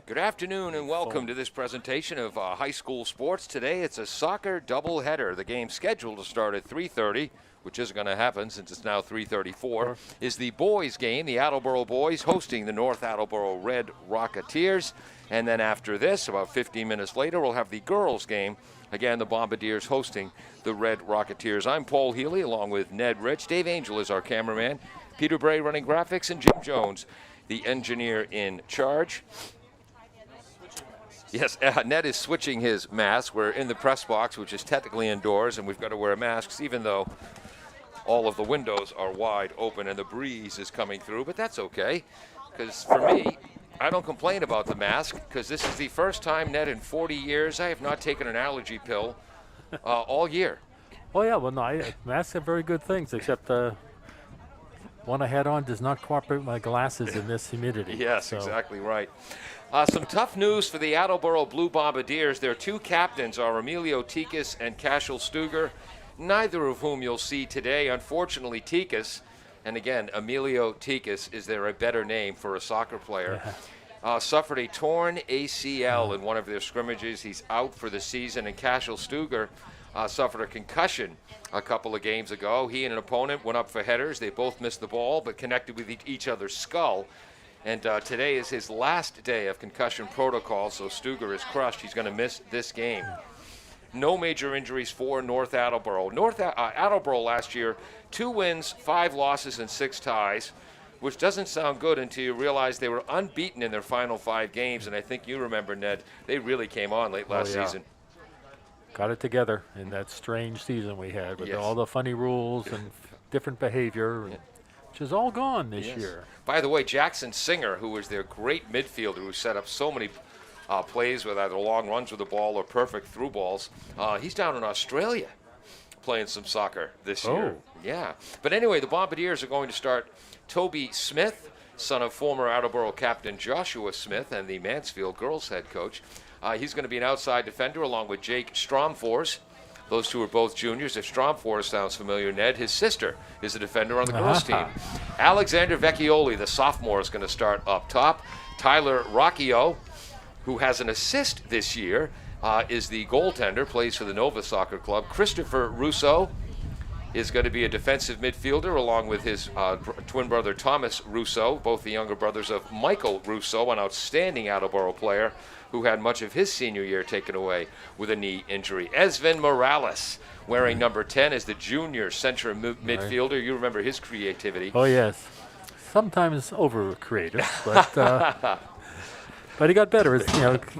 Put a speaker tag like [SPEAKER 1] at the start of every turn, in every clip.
[SPEAKER 1] Good afternoon and welcome to this presentation of high school sports. Today it's a soccer doubleheader. The game scheduled to start at 3:30, which isn't going to happen since it's now 3:34, is the boys game. The Attleboro boys hosting the North Attleboro Red Rocketeers. And then after this, about 15 minutes later, we'll have the girls game. Again, the Bombardiers hosting the Red Rocketeers. I'm Paul Healy along with Ned Rich. Dave Angel is our cameraman. Peter Bray running graphics, and Jim Jones, the engineer in charge. Yes, Ned is switching his mask. We're in the press box, which is technically indoors, and we've got to wear masks even though all of the windows are wide open and the breeze is coming through. But that's okay, because for me, I don't complain about the mask, because this is the first time, Ned, in 40 years I have not taken an allergy pill all year.
[SPEAKER 2] Oh, yeah, well, no, masks are very good things, except one I had on does not cooperate with my glasses in this humidity.
[SPEAKER 1] Yes, so. Exactly right. Some tough news for the Attleboro Blue Bombardiers. Their two captains are Emilio Tikas and Cashel Stuger, neither of whom you'll see today. Unfortunately, Tikas, and again, Emilio Tikas, is there a better name for a soccer player, suffered a torn ACL in one of their scrimmages. He's out for the season, and Cashel Stuger suffered a concussion a couple of games ago. He and an opponent went up for headers. They both missed the ball, but connected with each other's skull. And today is his last day of concussion protocol, so Stuger is crushed. He's going to miss this game. No major injuries for North Attleboro. Attleboro last year, 2 wins, 5 losses, and 6 ties, which doesn't sound good until you realize they were unbeaten in their final 5 games. And I think you remember, Ned, they really came on late last season.
[SPEAKER 2] Got it together in that strange season we had with all the funny rules and different behavior. Which is all gone this year.
[SPEAKER 1] By the way, Jackson Singer, who was their great midfielder who set up so many plays with either long runs with the ball or perfect through balls, he's down in Australia playing some soccer this year. Yeah. But anyway, the Bombardiers are going to start Toby Smith, son of former Attleboro captain Joshua Smith and the Mansfield girls head coach. He's going to be an outside defender along with Jake Stromfors. Those two are both juniors. If Stromfors sounds familiar, Ned, his sister is a defender on the girls' team. Alexander Vecchioli, the sophomore, is going to start up top. Tyler Rocchio, who has an assist this year, is the goaltender, plays for the Nova Soccer Club. Christopher Russo is going to be a defensive midfielder along with his twin brother Thomas Russo, both the younger brothers of Michael Russo, an outstanding Attleboro player who had much of his senior year taken away with a knee injury. Esvin Morales, wearing number 10, is the junior central midfielder. You remember his creativity.
[SPEAKER 2] Oh, yes. Sometimes over-creative, but but he got better.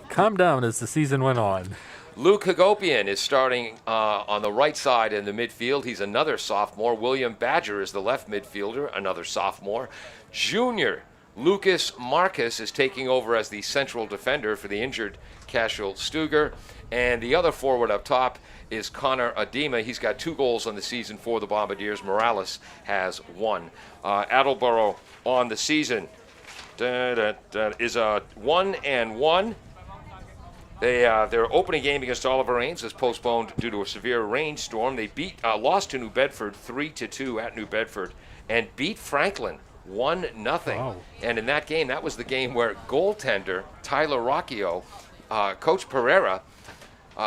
[SPEAKER 2] Calmed down as the season went on.
[SPEAKER 1] Luke Hagopian is starting on the right side in the midfield. He's another sophomore. William Badger is the left midfielder, another sophomore. Junior Lucas Marcus is taking over as the central defender for the injured Cashel Stuger. And the other forward up top is Connor Adema. He's got 2 goals on the season for the Bombardiers. Morales has 1. Attleboro on the season is a 1-1. Their opening game against Oliver Ames was postponed due to a severe rainstorm. They lost to New Bedford 3-2 at New Bedford and beat Franklin 1-0. Wow. And in that game, that was the game where goaltender Tyler Rocchio, Coach Pereira,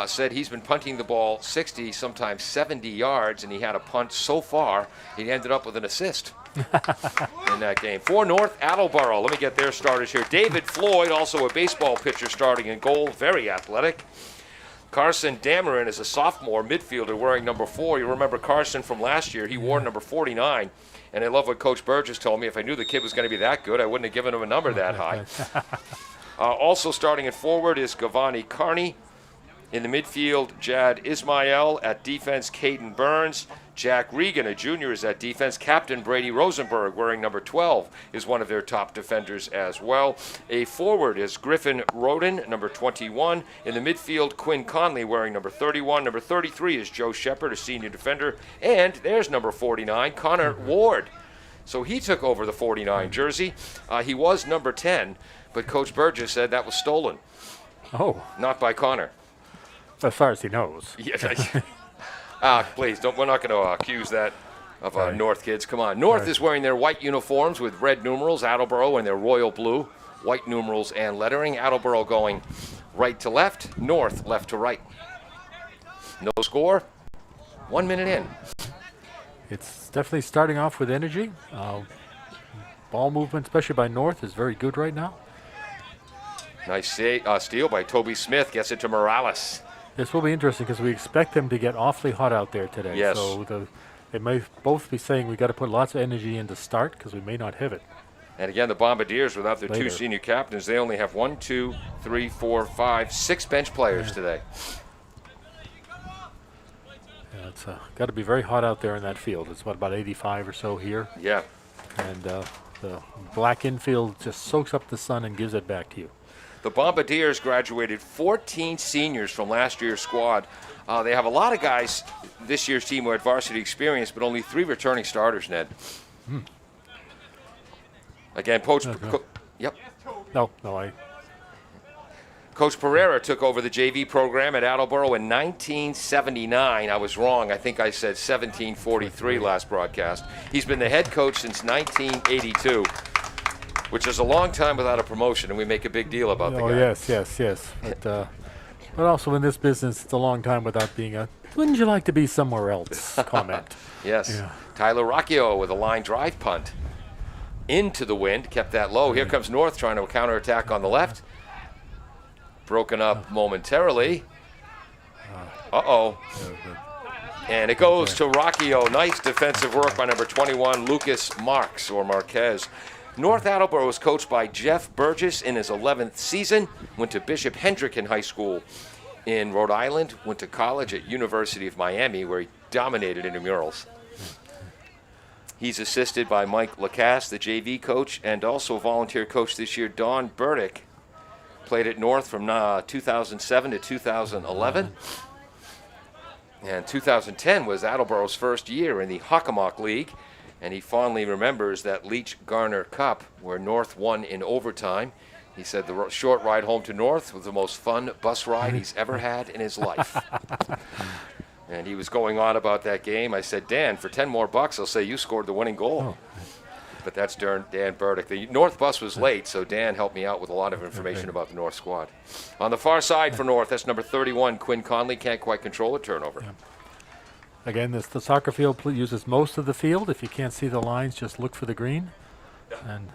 [SPEAKER 1] said he's been punting the ball 60, sometimes 70 yards, and he had a punt so far, he ended up with an assist in that game. For North Attleboro, let me get their starters here. David Floyd, also a baseball pitcher, starting in goal, very athletic. Carson Dameron is a sophomore midfielder wearing number 4. You remember Carson from last year. He wore number 49. And I love what Coach Burgess told me. If I knew the kid was going to be that good, I wouldn't have given him a number that high. Also starting at forward is Gavani Carney. In the midfield, Jad Ismail. At defense, Caden Burns. Jack Regan, a junior, is at defense. Captain Brady Rosenberg, wearing number 12, is one of their top defenders as well. A forward is Griffin Roden, number 21. In the midfield, Quinn Conley, wearing number 31. Number 33 is Joe Shepard, a senior defender. And there's number 49, Connor Ward. So he took over the 49 jersey. He was number 10, but Coach Burgess said that was stolen.
[SPEAKER 2] Oh.
[SPEAKER 1] Not by Connor.
[SPEAKER 2] As far as he knows.
[SPEAKER 1] Yes. Please, we're not going to accuse that of North kids. Come on. North is wearing their white uniforms with red numerals, Attleboro, and their royal blue. white numerals and lettering. Attleboro going right to left, North left to right. No score, 1 minute in.
[SPEAKER 2] It's definitely starting off with energy. Ball movement, especially by North, is very good right now.
[SPEAKER 1] Nice steal by Toby Smith, gets it to Morales.
[SPEAKER 2] This will be interesting because we expect them to get awfully hot out there today.
[SPEAKER 1] Yes.
[SPEAKER 2] So they may both be saying we got to put lots of energy in to start because we may not have it.
[SPEAKER 1] And again, the Bombardiers, without their
[SPEAKER 2] Later.
[SPEAKER 1] 2 senior captains, they only have 1, 2, 3, 4, 5, 6 bench players today.
[SPEAKER 2] Yeah, it's got to be very hot out there in that field. It's about 85 or so here.
[SPEAKER 1] Yeah.
[SPEAKER 2] And the black infield just soaks up the sun and gives it back to you.
[SPEAKER 1] The Bombardiers graduated 14 seniors from last year's squad. They have a lot of guys, this year's team, who had varsity experience, but only 3 returning starters, Ned. Again, yep.
[SPEAKER 2] No,
[SPEAKER 1] Coach Pereira took over the JV program at Attleboro in 1979. I was wrong. I think I said 1743 last broadcast. He's been the head coach since 1982, which is a long time without a promotion, and we make a big deal about the guy.
[SPEAKER 2] Yes. But also in this business, it's a long time without being a "wouldn't you like to be somewhere else" comment.
[SPEAKER 1] Yes.
[SPEAKER 2] Yeah.
[SPEAKER 1] Tyler Rocchio with a line drive punt. Into the wind, kept that low. Here comes North trying to counterattack on the left. Broken up momentarily. Uh-oh. And it goes to Rocchio. Nice defensive work by number 21, Lucas Marquez. North Attleboro was coached by Jeff Burgess in his 11th season. Went to Bishop Hendricken High School in Rhode Island. Went to college at University of Miami, where he dominated intramurals. He's assisted by Mike Lacasse, the JV coach, and also volunteer coach this year, Don Burdick. Played at North from 2007 to 2011. And 2010 was Attleboro's first year in the Hockomock League. And he fondly remembers that Leach Garner Cup, where North won in overtime. He said the short ride home to North was the most fun bus ride he's ever had in his life. And he was going on about that game. I said, Dan, for 10 more bucks, I'll say you scored the winning goal. But that's Dan Burdick. The North bus was late, so Dan helped me out with a lot of information about the North squad. On the far side for North, that's number 31, Quinn Conley. Can't quite control a turnover.
[SPEAKER 2] Yeah. Again, the soccer field uses most of the field. If you can't see the lines, just look for the green. And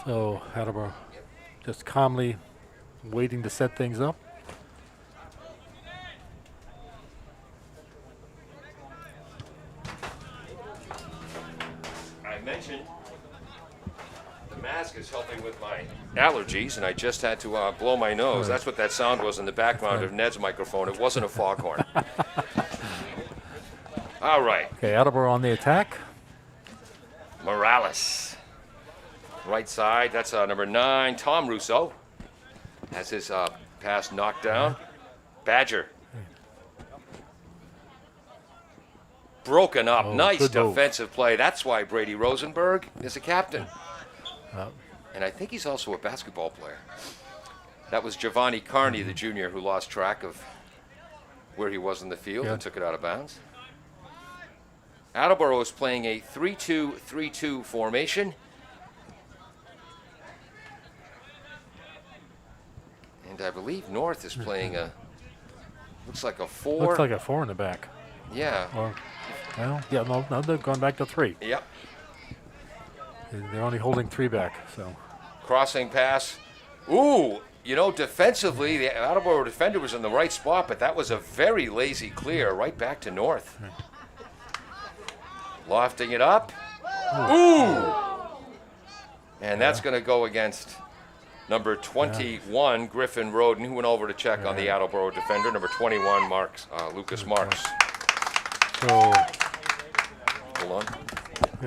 [SPEAKER 2] so Attleboro just calmly waiting to set things up.
[SPEAKER 1] I mentioned the mask is helping with my allergies, and I just had to blow my nose. That's what that sound was in the background of Ned's microphone. It wasn't a foghorn. All right.
[SPEAKER 2] Okay, Attleboro on the attack.
[SPEAKER 1] Morales. Right side, that's number 9, Tom Russo. Has his pass knocked down. Badger. Broken up. Nice defensive play. That's why Brady Rosenberg is a captain. And I think he's also a basketball player. That was Giovanni Carney, the junior, who lost track of where he was in the field and took it out of bounds. Attleboro is playing a 3-2-3-2 formation. And I believe North is playing looks like a 4.
[SPEAKER 2] Looks like a 4 in the back.
[SPEAKER 1] Yeah.
[SPEAKER 2] No, they've gone back to 3.
[SPEAKER 1] Yep.
[SPEAKER 2] They're only holding 3 back, so.
[SPEAKER 1] Crossing pass. Ooh, defensively, the Attleboro defender was in the right spot, but that was a very lazy clear right back to North. Lofting it up. Ooh! And that's going to go against number 21, Griffin Roden, who went over to check on the Attleboro defender. Number 21, Lucas Marks.
[SPEAKER 2] So,
[SPEAKER 1] Hold on.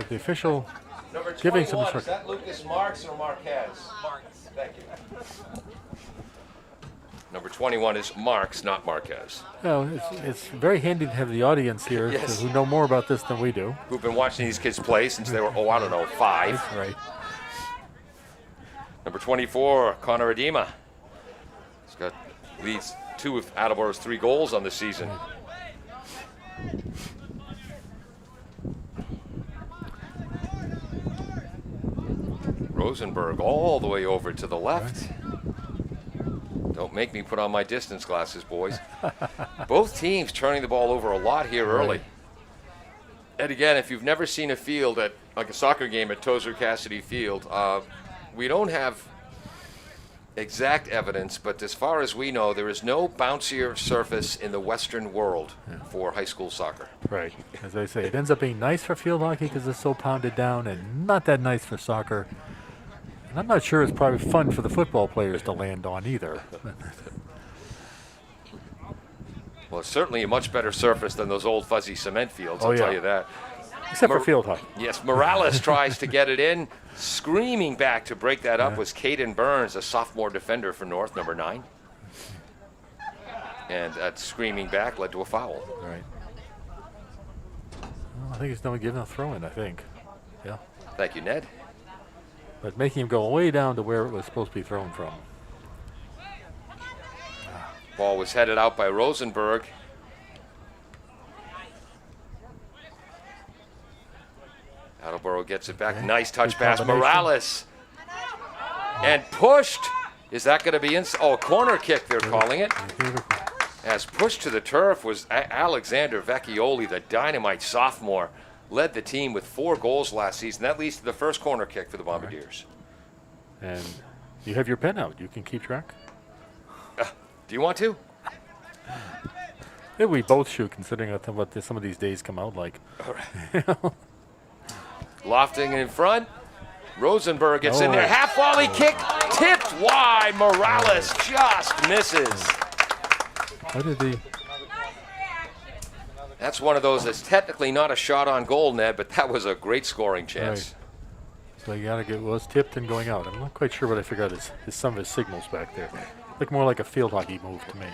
[SPEAKER 2] the official
[SPEAKER 1] Number
[SPEAKER 2] giving some
[SPEAKER 1] 21, is that Lucas Marks or Marquez? Marks. Thank you. Number 21 is Marks, not Marquez.
[SPEAKER 2] It's very handy to have the audience here who know more about this than we do.
[SPEAKER 1] Who've been watching these kids play since they were, 5.
[SPEAKER 2] That's right.
[SPEAKER 1] Number 24, Connor Adema. He's got leads 2 of Attleboro's 3 goals on the season. Rosenberg all the way over to the left. Don't make me put on my distance glasses, boys. Both teams turning the ball over a lot here early. And again, if you've never seen a field at like a soccer game at Tozer Cassidy Field, we don't have exact evidence, but as far as we know, there is no bouncier surface in the Western world for high school soccer.
[SPEAKER 2] Right. As I say, it ends up being nice for field hockey because it's so pounded down, and not that nice for soccer. And I'm not sure it's probably fun for the football players to land on either.
[SPEAKER 1] Well, it's certainly a much better surface than those old fuzzy cement fields, I'll tell you that.
[SPEAKER 2] Except for field hockey.
[SPEAKER 1] Yes, Morales tries to get it in. Screaming back to break that up was Caden Burns, a sophomore defender for North, number 9. And that screaming back led to a foul.
[SPEAKER 2] Right. Well, I think he's going to give him a throw-in, I think. Yeah.
[SPEAKER 1] Thank you, Ned.
[SPEAKER 2] But making him go way down to where it was supposed to be thrown from.
[SPEAKER 1] Ball was headed out by Rosenberg. Attleboro gets it back. Nice touch pass. Morales. And pushed. Is that going to be in? Oh, corner kick, they're calling it. As pushed to the turf was Alexander Vecchioli, the dynamite sophomore. Led the team with 4 goals last season. That leads to the first corner kick for the Bombardiers.
[SPEAKER 2] And you have your pen out. You can keep track.
[SPEAKER 1] Do you want to?
[SPEAKER 2] Maybe we both shoot, considering what some of these days come out like.
[SPEAKER 1] All right. Lofting in front. Rosenberg gets in there. Half volley kick. Tipped wide. Morales just misses.
[SPEAKER 2] What did he?
[SPEAKER 1] That's one of those that's technically not a shot on goal, Ned, but that was a great scoring chance.
[SPEAKER 2] Right. So you got to get, well, it's tipped and going out. I'm not quite sure what I figured out is some of his signals back there. Look more like a field hockey move to me.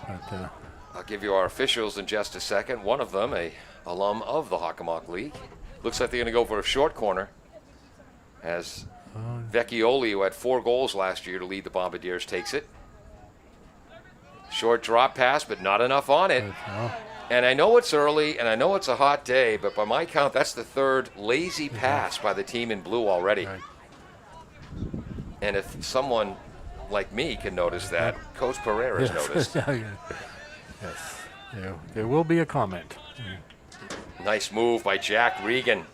[SPEAKER 2] But,
[SPEAKER 1] I'll give you our officials in just a second. One of them, a alum of the Hockomock League. Looks like they're going to go for a short corner as Vecchioli, who had 4 goals last year to lead the Bombardiers, takes it. Short drop pass, but not enough on it. And I know it's early, and I know it's a hot day, but by my count, that's the 3rd lazy pass by the team in blue already.
[SPEAKER 2] Right.
[SPEAKER 1] And if someone like me can notice that, Coach Pereira's noticed.
[SPEAKER 2] Yes, there will be a comment.
[SPEAKER 1] Nice move by Jack Regan.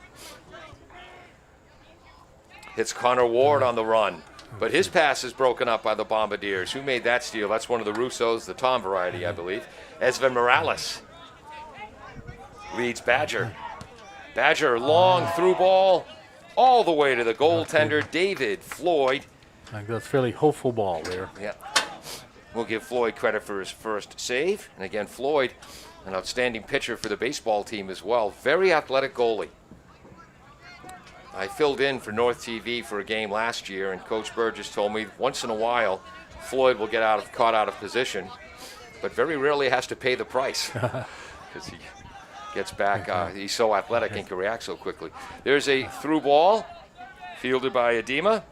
[SPEAKER 1] Hits Connor Ward on the run. But his pass is broken up by the Bombardiers. Who made that steal? That's one of the Russos, the Tom variety, I believe. Esvin Morales leads Badger. Badger, long through ball, all the way to the goaltender, David Floyd.
[SPEAKER 2] I think that's a fairly hopeful ball there.
[SPEAKER 1] Yeah. We'll give Floyd credit for his first save. And again, Floyd, an outstanding pitcher for the baseball team as well. Very athletic goalie. I filled in for North TV for a game last year, and Coach Burgess told me once in a while Floyd will get caught out of position, but very rarely has to pay the price because he gets back. He's so athletic and can react so quickly. There's a through ball fielded by Edema.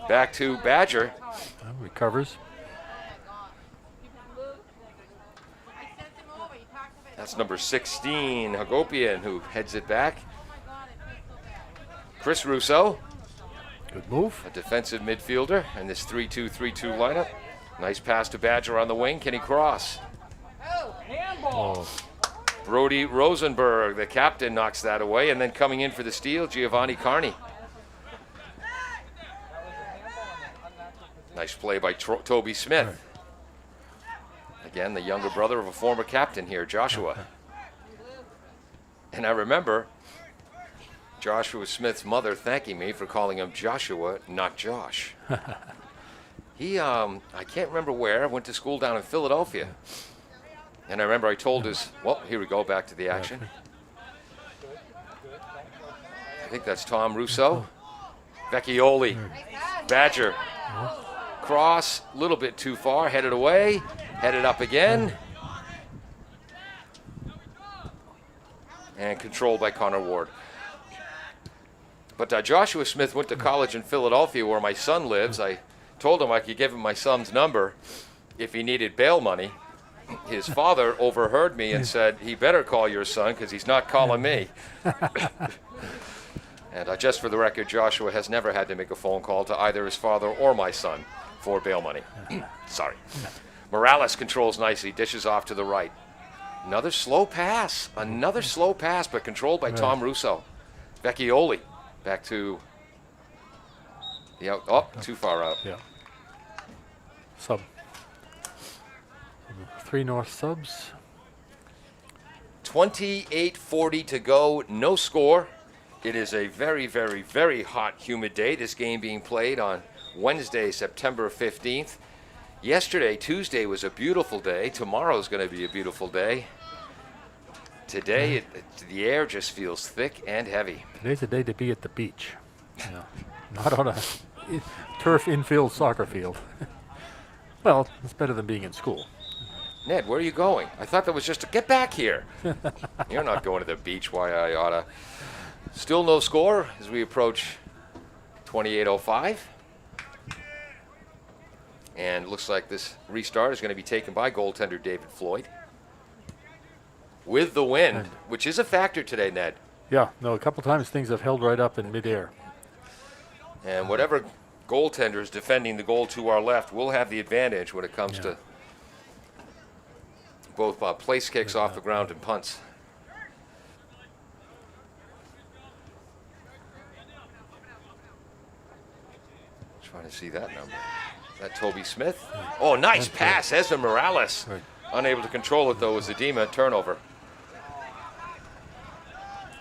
[SPEAKER 1] Back to Badger.
[SPEAKER 2] Recovers.
[SPEAKER 1] That's number 16, Hagopian, who heads it back. Chris Russo.
[SPEAKER 2] Good move.
[SPEAKER 1] A defensive midfielder in this 3-2-3-2 lineup. Nice pass to Badger on the wing. Can he cross?
[SPEAKER 2] Oh.
[SPEAKER 1] Brody Rosenberg, the captain, knocks that away. And then coming in for the steal, Giovanni Carney. Nice play by Toby Smith. Again, the younger brother of a former captain here, Joshua. And I remember Joshua Smith's mother thanking me for calling him Joshua, not Josh. He, I can't remember where, went to school down in Philadelphia. And I remember I told his, well, here we go, back to the action. I think that's Tom Russo. Vecchioli, Badger. Cross, a little bit too far, headed away, headed up again. And controlled by Connor Ward. But Joshua Smith went to college in Philadelphia where my son lives. I told him I could give him my son's number if he needed bail money. His father overheard me and said, he better call your son because he's not calling me. And just for the record, Joshua has never had to make a phone call to either his father or my son for bail money. Sorry. Morales controls nicely, dishes off to the right. Another slow pass, but controlled by Tom Russo. Vecchioli back to the out. Oh, too far out.
[SPEAKER 2] Yeah. Sub. 3 North subs.
[SPEAKER 1] 28:40 to go, no score. It is a very, very, very hot, humid day. This game being played on Wednesday, September 15th. Yesterday, Tuesday, was a beautiful day. Tomorrow's going to be a beautiful day. Today, the air just feels thick and heavy.
[SPEAKER 2] Today's a day to be at the beach. Yeah. Not on a turf infield soccer field. Well, it's better than being in school.
[SPEAKER 1] Ned, where are you going? I thought that was just to get back here. You're not going to the beach, why I oughta. Still no score as we approach 28:05. And it looks like this restart is going to be taken by goaltender David Floyd. With the wind, which is a factor today, Ned.
[SPEAKER 2] Yeah, no, a couple times things have held right up in midair.
[SPEAKER 1] And whatever goaltender is defending the goal to our left will have the advantage when it comes to both place kicks off the ground and punts. Trying to see that number. Is that Toby Smith? Oh, nice pass. Esvin Morales.
[SPEAKER 2] Right.
[SPEAKER 1] Unable to control it, though, as Edema turnover.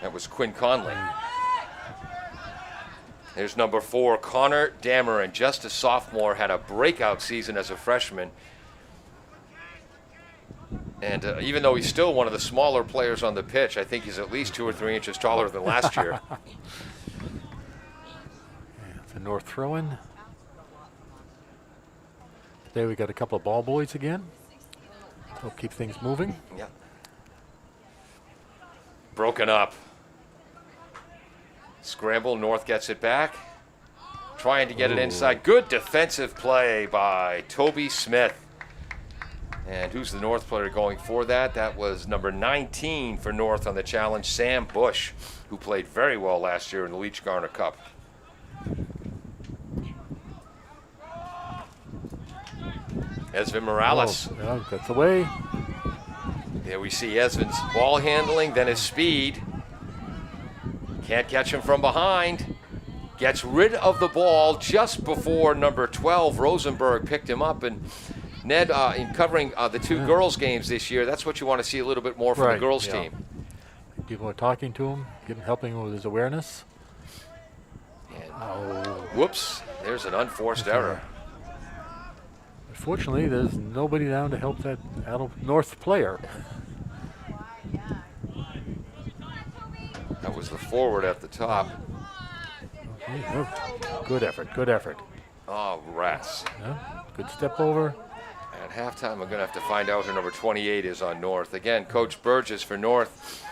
[SPEAKER 1] That was Quinn Conley. There's number 4, Connor Dameron, just a sophomore, had a breakout season as a freshman. And even though he's still one of the smaller players on the pitch, I think he's at least 2 or 3 inches taller than last year.
[SPEAKER 2] The North throw-in. Today we got a couple of ball boys again. They'll keep things moving.
[SPEAKER 1] Yep. Broken up. Scramble, North gets it back. Trying to get it inside. Good defensive play by Toby Smith. And who's the North player going for that? That was number 19 for North on the challenge, Sam Bush, who played very well last year in the Leach Garner Cup. Esvin Morales.
[SPEAKER 2] Yeah, that's away.
[SPEAKER 1] There we see Esvin's ball handling, then his speed. Can't catch him from behind. Gets rid of the ball just before number 12, Rosenberg, picked him up. And Ned, in covering the 2 girls' games this year, that's what you want to see a little bit more from the girls' team.
[SPEAKER 2] People are talking to him, helping him with his awareness.
[SPEAKER 1] And, whoops, there's an unforced error.
[SPEAKER 2] Fortunately, there's nobody down to help that North player.
[SPEAKER 1] That was the forward at the top.
[SPEAKER 2] Okay, good effort.
[SPEAKER 1] Oh, rats.
[SPEAKER 2] Yeah, good step over.
[SPEAKER 1] At halftime, I'm going to have to find out who number 28 is on North. Again, Coach Burgess for North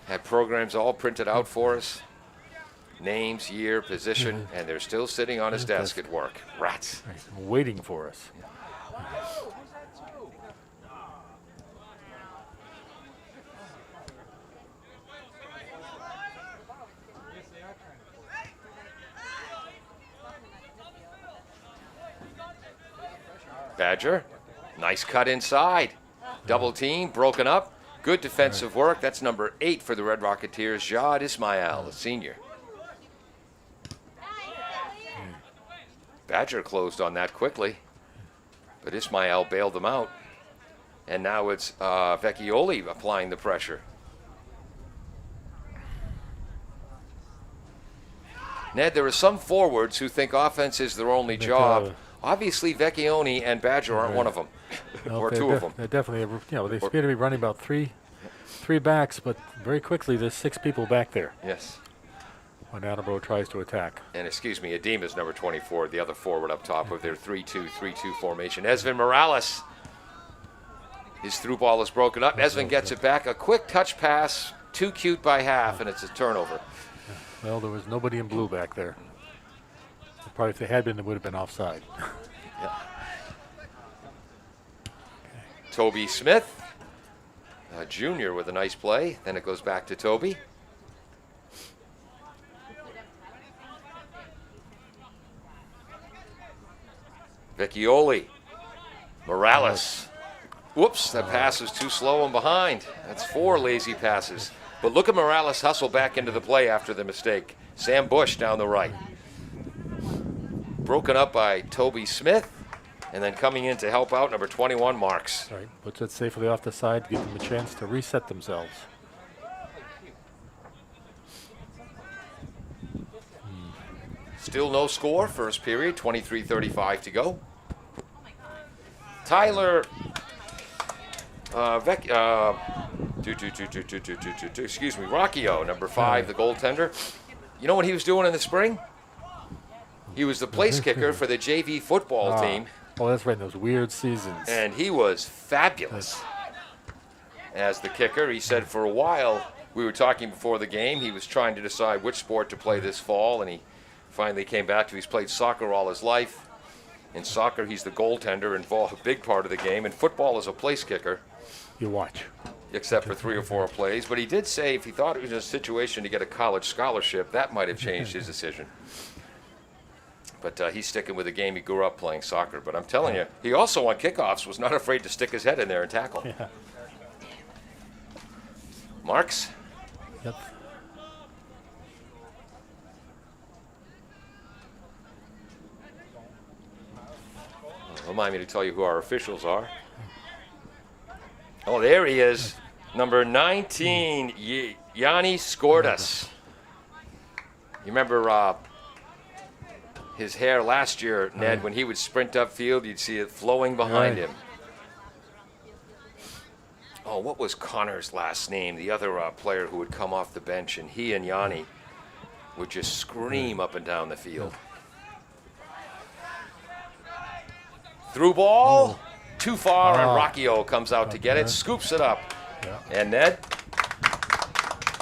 [SPEAKER 1] had programs all printed out for us. Names, year, position, and they're still sitting on his desk at work. Rats.
[SPEAKER 2] Waiting for us.
[SPEAKER 1] Badger, nice cut inside. Double team, broken up. Good defensive work. That's number 8 for the Red Rocketeers, Jad Ismail, a senior. Badger closed on that quickly, but Ismail bailed them out. And now it's Vecchioli applying the pressure. Ned, there are some forwards who think offense is their only job. Obviously, Vecchioni and Badger aren't one of them, or 2 of them.
[SPEAKER 2] They're definitely, they appear to be running about three backs, but very quickly there's 6 people back there.
[SPEAKER 1] Yes.
[SPEAKER 2] When Attleboro tries to attack.
[SPEAKER 1] And excuse me, Edema's number 24, the other forward up top of their 3-2-3-2 formation. Esvin Morales. His through ball is broken up. Esvin gets it back. A quick touch pass, too cute by half, and it's a turnover.
[SPEAKER 2] Well, there was nobody in blue back there. Probably if they had been, it would have been offside.
[SPEAKER 1] Yeah. Toby Smith, a junior with a nice play. Then it goes back to Toby. Vecchioli. Morales. Whoops, that pass was too slow and behind. That's 4 lazy passes. But look at Morales hustle back into the play after the mistake. Sam Bush down the right. Broken up by Toby Smith. And then coming in to help out, number 21, Marks.
[SPEAKER 2] Right, puts it safely off the side to give them a chance to reset themselves.
[SPEAKER 1] Still no score, first period, 23:35 to go. Tyler, excuse me, Rocchio, number 5, the goaltender. You know what he was doing in the spring? He was the place kicker for the JV football team.
[SPEAKER 2] Oh, that's right, in those weird seasons.
[SPEAKER 1] And he was fabulous as the kicker. He said for a while, we were talking before the game, he was trying to decide which sport to play this fall, and he finally came back to he's played soccer all his life. In soccer, he's the goaltender, involved a big part of the game. In football, as a place kicker.
[SPEAKER 2] You watch.
[SPEAKER 1] Except for 3 or 4 plays. But he did say if he thought it was a situation to get a college scholarship, that might have changed his decision. But he's sticking with the game. He grew up playing soccer. But I'm telling you, he also on kickoffs was not afraid to stick his head in there and tackle.
[SPEAKER 2] Yeah.
[SPEAKER 1] Marks?
[SPEAKER 2] Yep.
[SPEAKER 1] Remind me to tell you who our officials are. Oh, there he is. Number 19, Yanni Skordas. You remember his hair last year, Ned, when he would sprint upfield, you'd see it flowing behind him. Oh, what was Connor's last name? The other player who would come off the bench, and he and Yanni would just scream up and down the field. Through ball, too far, and Rocchio comes out to get it, scoops it up. And Ned?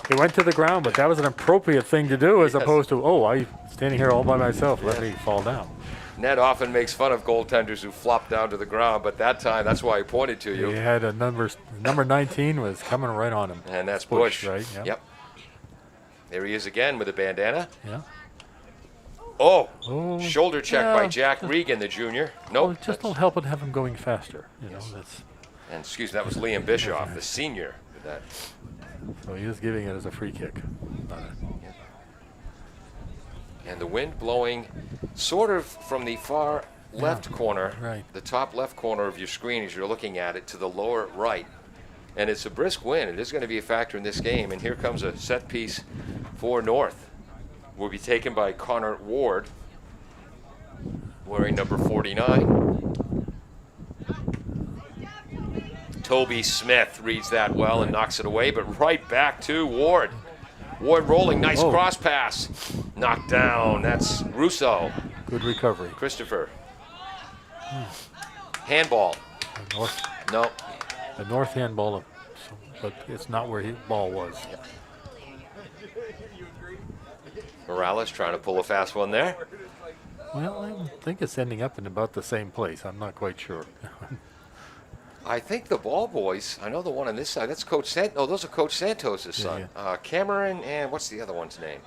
[SPEAKER 2] He went to the ground, but that was an appropriate thing to do as opposed to, I'm standing here all by myself, let me fall down.
[SPEAKER 1] Ned often makes fun of goaltenders who flop down to the ground, but that time, that's why he pointed to you.
[SPEAKER 2] He had a number 19 was coming right on him.
[SPEAKER 1] And that's Bush.
[SPEAKER 2] Right?
[SPEAKER 1] Yep. There he is again with a bandana.
[SPEAKER 2] Yeah.
[SPEAKER 1] Oh, shoulder check by Jack Regan, the junior. Nope.
[SPEAKER 2] Well, just don't help it have him going faster. You know, that's.
[SPEAKER 1] And excuse me, that was Liam Bischoff, the senior. With that.
[SPEAKER 2] So he is giving it as a free kick.
[SPEAKER 1] And the wind blowing sort of from the far left corner, the top left corner of your screen as you're looking at it, to the lower right. And it's a brisk wind. It is going to be a factor in this game. And here comes a set piece for North. Will be taken by Connor Ward, wearing number 49. Toby Smith reads that well and knocks it away, but right back to Ward. Ward rolling, nice cross pass. Knocked down, that's Russo.
[SPEAKER 2] Good recovery.
[SPEAKER 1] Christopher. Handball. No.
[SPEAKER 2] The North handball, but it's not where his ball was.
[SPEAKER 1] Morales trying to pull a fast one there.
[SPEAKER 2] Well, I think it's ending up in about the same place. I'm not quite sure.
[SPEAKER 1] I think the ball boys, I know the one on this side, that's Coach Santos. Oh, those are Coach Santos' son. Cameron and what's the other one's name?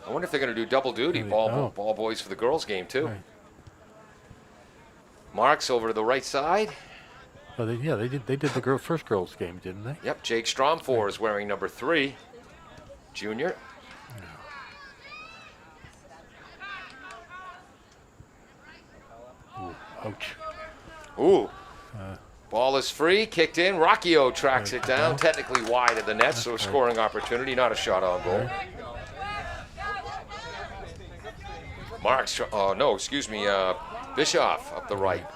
[SPEAKER 1] I wonder if they're going to do double duty, ball boys for the girls game too.
[SPEAKER 2] Right.
[SPEAKER 1] Marks over to the right side.
[SPEAKER 2] Oh, they did the first girls game, didn't they?
[SPEAKER 1] Yep, Jake Stromfor is wearing number 3, junior.
[SPEAKER 2] Ooh, ouch.
[SPEAKER 1] Ooh. Ball is free, kicked in. Rocchio tracks it down, technically wide of the net, so a scoring opportunity, not a shot on goal. Marks, Bischoff up the right.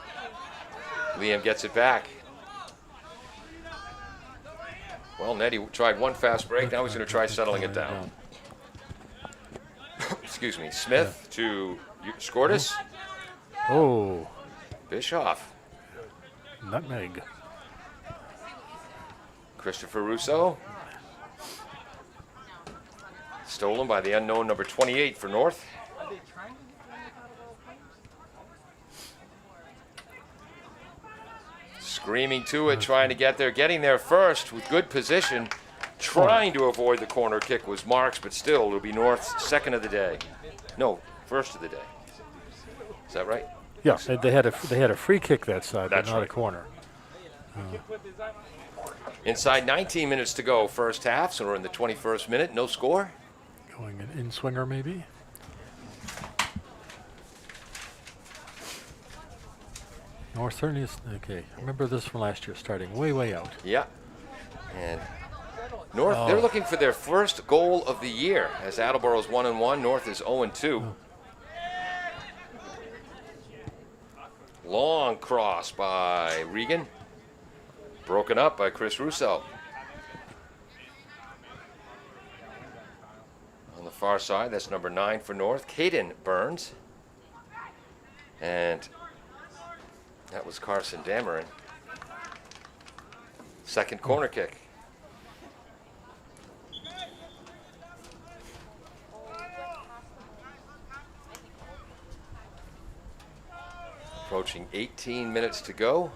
[SPEAKER 1] Liam gets it back. Well, Nettie tried one fast break. Now he's going to try settling it down. Excuse me. Smith to Skordas.
[SPEAKER 2] Oh.
[SPEAKER 1] Bischoff.
[SPEAKER 2] Nutmeg.
[SPEAKER 1] Christopher Russo. Stolen by the unknown number 28 for North. Screaming to it, trying to get there, getting there first with good position, trying to avoid the corner kick was Marks, but still it'll be North's second of the day. No, First of the day. Is that right?
[SPEAKER 2] Yeah, they had a free kick that side,
[SPEAKER 1] That's
[SPEAKER 2] but not
[SPEAKER 1] right.
[SPEAKER 2] a corner.
[SPEAKER 1] Inside 19 minutes to go, first half, so we're in the 21st minute. No score.
[SPEAKER 2] Going an in-swinger maybe. North certainly is okay. I remember this from last year, starting way out.
[SPEAKER 1] Yeah. And North, they're looking for their first goal of the year, as Attleboro's 1-1. North is 0-2. Long cross by Regan. Broken up by Chris Russo. On the far side, that's number 9 for North, Caden Burns. And that was Carson Dameron. Second corner kick. Approaching 18 minutes to go.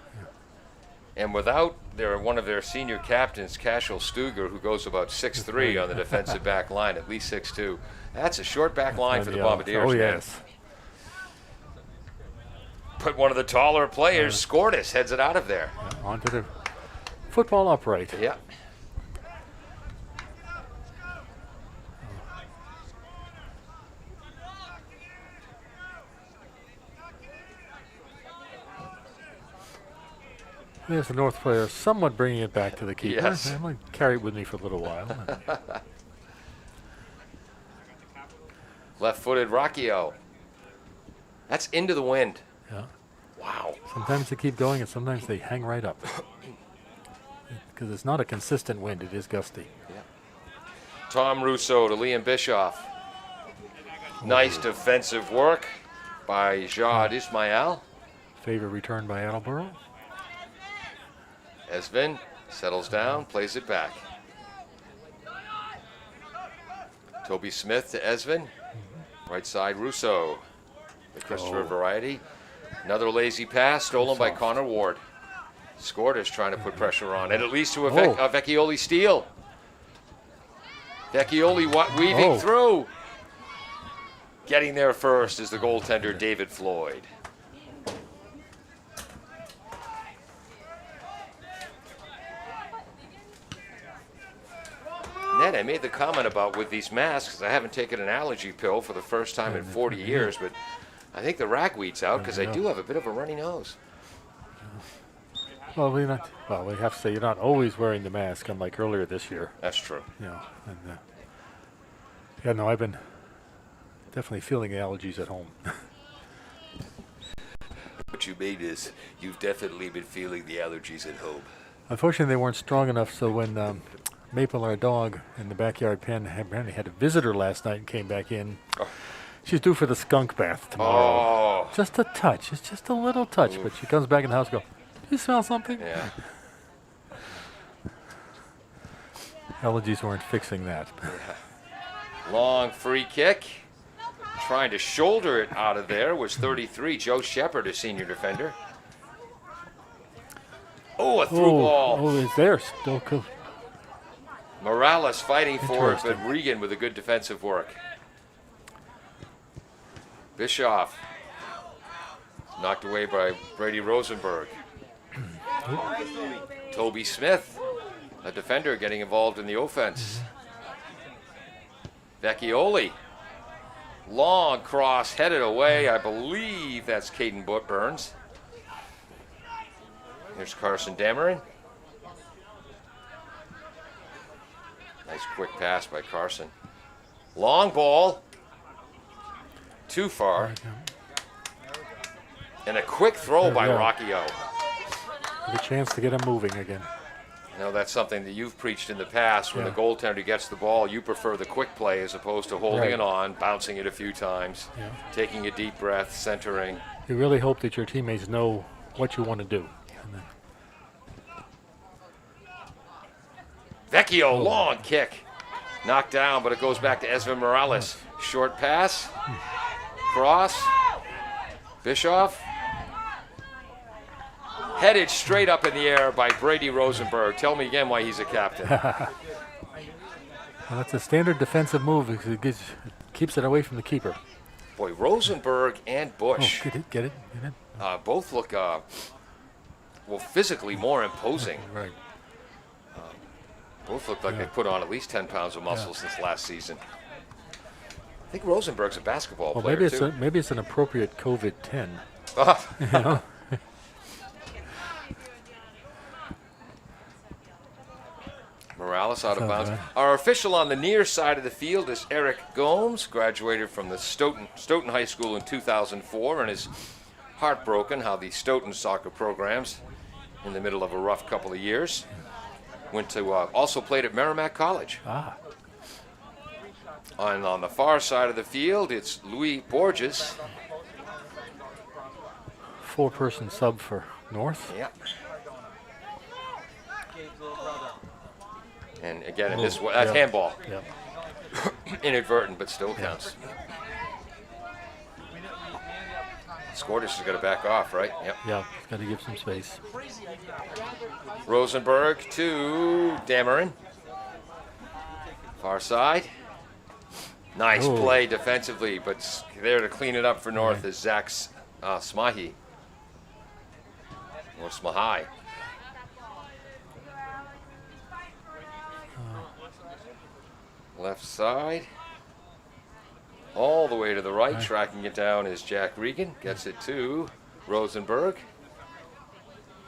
[SPEAKER 1] And without one of their senior captains, Cashel Stuger, who goes about 6'3" on the defensive back line, at least 6'2". That's a short back line for the Bombardiers.
[SPEAKER 2] Oh, yes.
[SPEAKER 1] But one of the taller players, Scortis, heads it out of there.
[SPEAKER 2] Onto the football upright.
[SPEAKER 1] Yeah.
[SPEAKER 2] There's the North player somewhat bringing it back to the keeper.
[SPEAKER 1] Yes.
[SPEAKER 2] I'm going to carry it with me for a little while.
[SPEAKER 1] Left-footed Rocchio. That's into the wind.
[SPEAKER 2] Yeah.
[SPEAKER 1] Wow.
[SPEAKER 2] Sometimes they keep going and sometimes they hang right up. Because it's not a consistent wind, it is gusty.
[SPEAKER 1] Yeah. Tom Russo to Liam Bischoff. Nice defensive work by Jad Ismail.
[SPEAKER 2] Favor return by Attleboro.
[SPEAKER 1] Esvin settles down, plays it back. Toby Smith to Esvin. Right side Russo. The Christopher variety. Another lazy pass stolen by Connor Ward. Scortis trying to put pressure on. And it leads to a Vecchioli steal. Vecchioli weaving through. Getting there first is the goaltender David Floyd. Ned, I made the comment about with these masks, I haven't taken an allergy pill for the first time in 40 years, but I think the ragweed's out because I do have a bit of a runny nose.
[SPEAKER 2] Well, we have to say you're not always wearing the mask, unlike earlier this year.
[SPEAKER 1] That's true.
[SPEAKER 2] And, I've been definitely feeling the allergies at home.
[SPEAKER 1] What you mean is you've definitely been feeling the allergies at home.
[SPEAKER 2] Unfortunately, they weren't strong enough, so when Maple, our dog, in the backyard pen, apparently had a visitor last night and came back in. She's due for the skunk bath tomorrow. Just a touch. It's just a little touch. Oof. But she comes back in the house and goes, "Do you smell something?"
[SPEAKER 1] Yeah.
[SPEAKER 2] Allergies weren't fixing that.
[SPEAKER 1] Yeah. Long free kick. Trying to shoulder it out of there was 33, Joe Shepard, a senior defender. A through ball.
[SPEAKER 2] It's there. Still cool.
[SPEAKER 1] Morales fighting for it, but Regan with a good defensive work. Bischoff knocked away by Brady Rosenberg. Toby Smith, a defender, getting involved in the offense. Vecchioli, long cross headed away. I believe that's Caden Burns. Here's Carson Dameron. Nice quick pass by Carson. Long ball. Too far. And a quick throw by Rocchio.
[SPEAKER 2] A chance to get him moving again.
[SPEAKER 1] I know that's something that you've preached in the past. When the goaltender gets the ball, you prefer the quick play as opposed to holding it on, bouncing it a few times, taking a deep breath, centering.
[SPEAKER 2] You really hope that your teammates know what you want to do.
[SPEAKER 1] Vecchio, long kick. Knocked down, but it goes back to Esvin Morales. Short pass. Cross. Bischoff. Headed straight up in the air by Brady Rosenberg. Tell me again why he's a captain.
[SPEAKER 2] That's a standard defensive move because it keeps it away from the keeper.
[SPEAKER 1] Boy, Rosenberg and Bush
[SPEAKER 2] Get it.
[SPEAKER 1] both look, physically more imposing.
[SPEAKER 2] Right.
[SPEAKER 1] Both look like they put on at least 10 pounds of muscle since last season. I think Rosenberg's a basketball
[SPEAKER 2] Well,
[SPEAKER 1] player, too.
[SPEAKER 2] maybe it's an appropriate COVID-10.
[SPEAKER 1] Ah.
[SPEAKER 2] You know?
[SPEAKER 1] Morales out of
[SPEAKER 2] Sounds
[SPEAKER 1] bounds.
[SPEAKER 2] right.
[SPEAKER 1] Our official on the near side of the field is Eric Gomes, graduated from the Stoughton High School in 2004, and is heartbroken how the Stoughton soccer programs, in the middle of a rough couple of years, went to also played at Merrimack College.
[SPEAKER 2] Ah.
[SPEAKER 1] And on the far side of the field, it's Louis Borges.
[SPEAKER 2] 4-person sub for North.
[SPEAKER 1] Yeah. And again, in this one, that's handball.
[SPEAKER 2] Yep.
[SPEAKER 1] Inadvertent, but still counts. Scordish is going to back off, right? Yep.
[SPEAKER 2] Yeah, got to give some space.
[SPEAKER 1] Rosenberg to Dameron. Far side. Nice
[SPEAKER 2] Oh.
[SPEAKER 1] play defensively, but there to clean it up for North is Zach Smahi. Or Smahai. Left side. All the way to the right. Tracking it down is Jack Regan. Gets it to Rosenberg.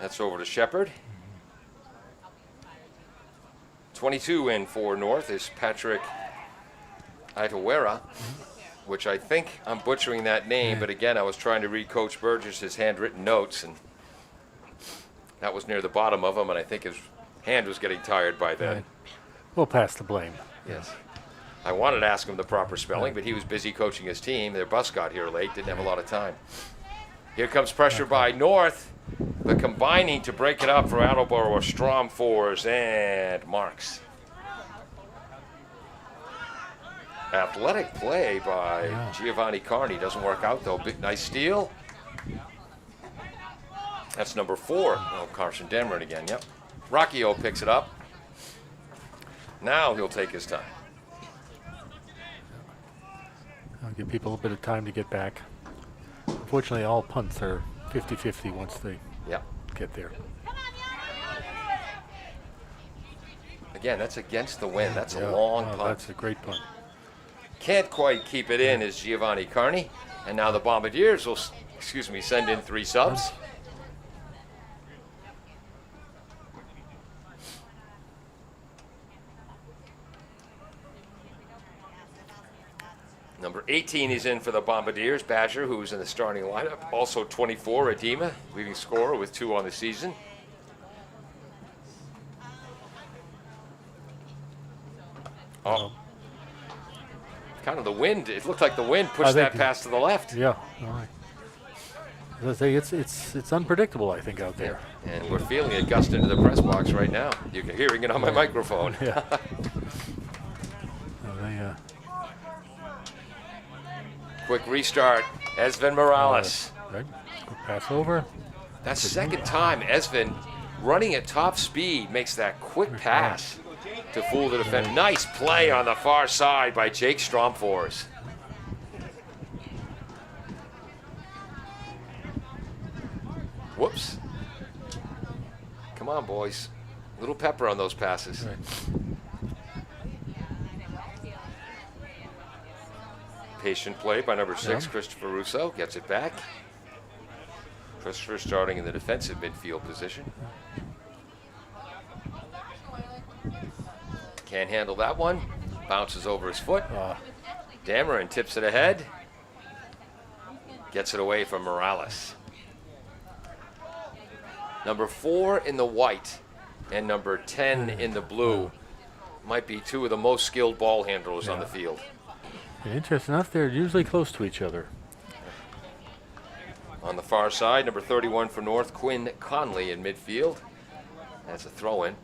[SPEAKER 1] That's over to Shepard. 22 in for North is Patrick Itawera, which I think I'm butchering that name, but again, I was trying to read Coach Burgess' handwritten notes, and that was near the bottom of them, and I think his hand was getting tired by then.
[SPEAKER 2] Right. We'll pass the blame.
[SPEAKER 1] Yes. I wanted to ask him the proper spelling, but he was busy coaching his team. Their bus got here late, didn't have a lot of time. Here comes pressure by North, but combining to break it up for Attleboro are Strom fours and Marks. Athletic play by Giovanni Carney. Doesn't work out, though. Big, nice steal. That's number 4. Oh, Carson Dameron again, yep. Rocky O picks it up. Now he'll take his time.
[SPEAKER 2] I'll give people a bit of time to get back. Unfortunately, all punts are 50-50 once they get there.
[SPEAKER 1] Again, that's against the wind. That's a long punt.
[SPEAKER 2] That's a great punt.
[SPEAKER 1] Can't quite keep it in is Giovanni Carney. And now the Bombardiers will, send in 3 subs. Number 18 is in for the Bombardiers, Badger, who's in the starting lineup. Also 24, Adema, leading scorer with 2 on the season. Oh. Kind of the wind. It looked like the wind pushed that pass to the left.
[SPEAKER 2] Yeah. All right. As I say, it's unpredictable, I think, out there.
[SPEAKER 1] And we're feeling it gust into the press box right now. You can hearing it on my microphone.
[SPEAKER 2] Yeah.
[SPEAKER 1] Quick restart. Esvin Morales.
[SPEAKER 2] Right. Good pass over.
[SPEAKER 1] That's second time Esvin running at top speed makes that quick pass to fool the defender. Nice play on the far side by Jake Stromfors. Whoops. Come on, boys. Little pepper on those passes.
[SPEAKER 2] Right.
[SPEAKER 1] Patient play by number 6, Christopher Russo. Gets it back. Christopher starting in the defensive midfield position. Can't handle that one. Bounces over his foot. Dameron tips it ahead. Gets it away from Morales. Number 4 in the white and number 10 in the blue might be 2 of the most skilled ball handlers on the field.
[SPEAKER 2] Interesting enough, they're usually close to each other.
[SPEAKER 1] On the far side, number 31 for North, Quinn Conley in midfield. That's a throw-in.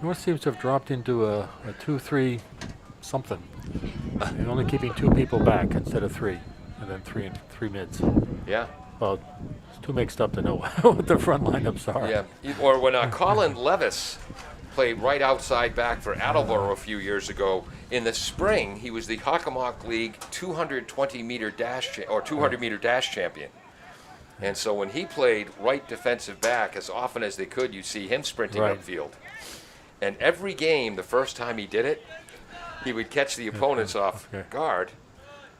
[SPEAKER 2] North seems to have dropped into a 2-3 something. They're only keeping 2 people back instead of 3, and then 3 mids.
[SPEAKER 1] Yeah.
[SPEAKER 2] Well, it's too mixed up to know what the front lineups are.
[SPEAKER 1] Yeah. Or when Colin Levis played right outside back for Attleboro a few years ago. In the spring, he was the Hockomock League 220-meter dash or 200-meter dash champion. And so when he played right defensive back, as often as they could, you'd see him sprinting upfield. And every game, the first time he did it, he would catch the opponents off guard,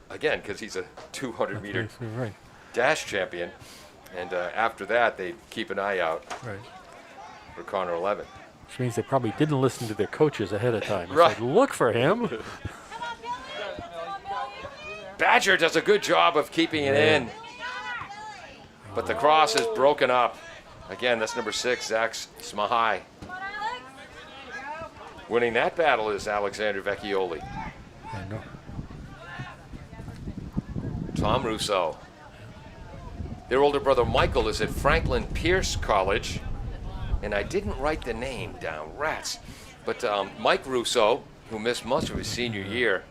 [SPEAKER 1] again, because he's a 200-meter dash champion. And after that, they'd keep an eye out for corner 11.
[SPEAKER 2] Which means they probably didn't listen to their coaches ahead of time. They said, look for him.
[SPEAKER 1] Badger does a good job of keeping it in. But the cross is broken up. Again, that's number 6, Zach Smahai. Winning that battle is Alexander Vecchioli. Tom Russo. Their older brother Michael is at Franklin Pierce College. And I didn't write the name down, rats. But Mike Russo, who missed much of his senior year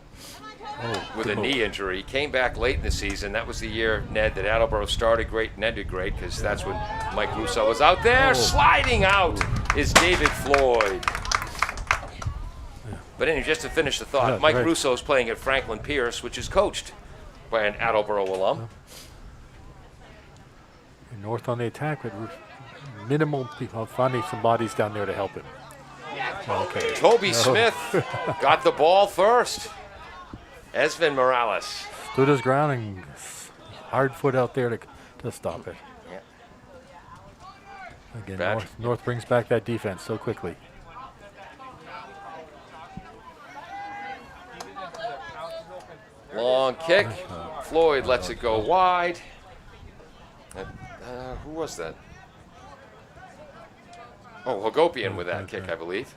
[SPEAKER 1] with a knee injury, came back late in the season. That was the year, Ned, that Attleboro started great and ended great, because that's when Mike Russo was out there. Sliding out is David Floyd. But anyway, just to finish the thought, Mike Russo is playing at Franklin Pierce, which is coached by an Attleboro alum.
[SPEAKER 2] North on the attack with minimal people, finding some bodies down there to help him. Okay.
[SPEAKER 1] Toby Smith got the ball first. Esvin Morales
[SPEAKER 2] stood his ground and hard foot out there to stop it. Again, North brings back that defense so quickly.
[SPEAKER 1] Long kick. Floyd lets it go wide. Who was that? Oh, Hagopian with that kick, I believe.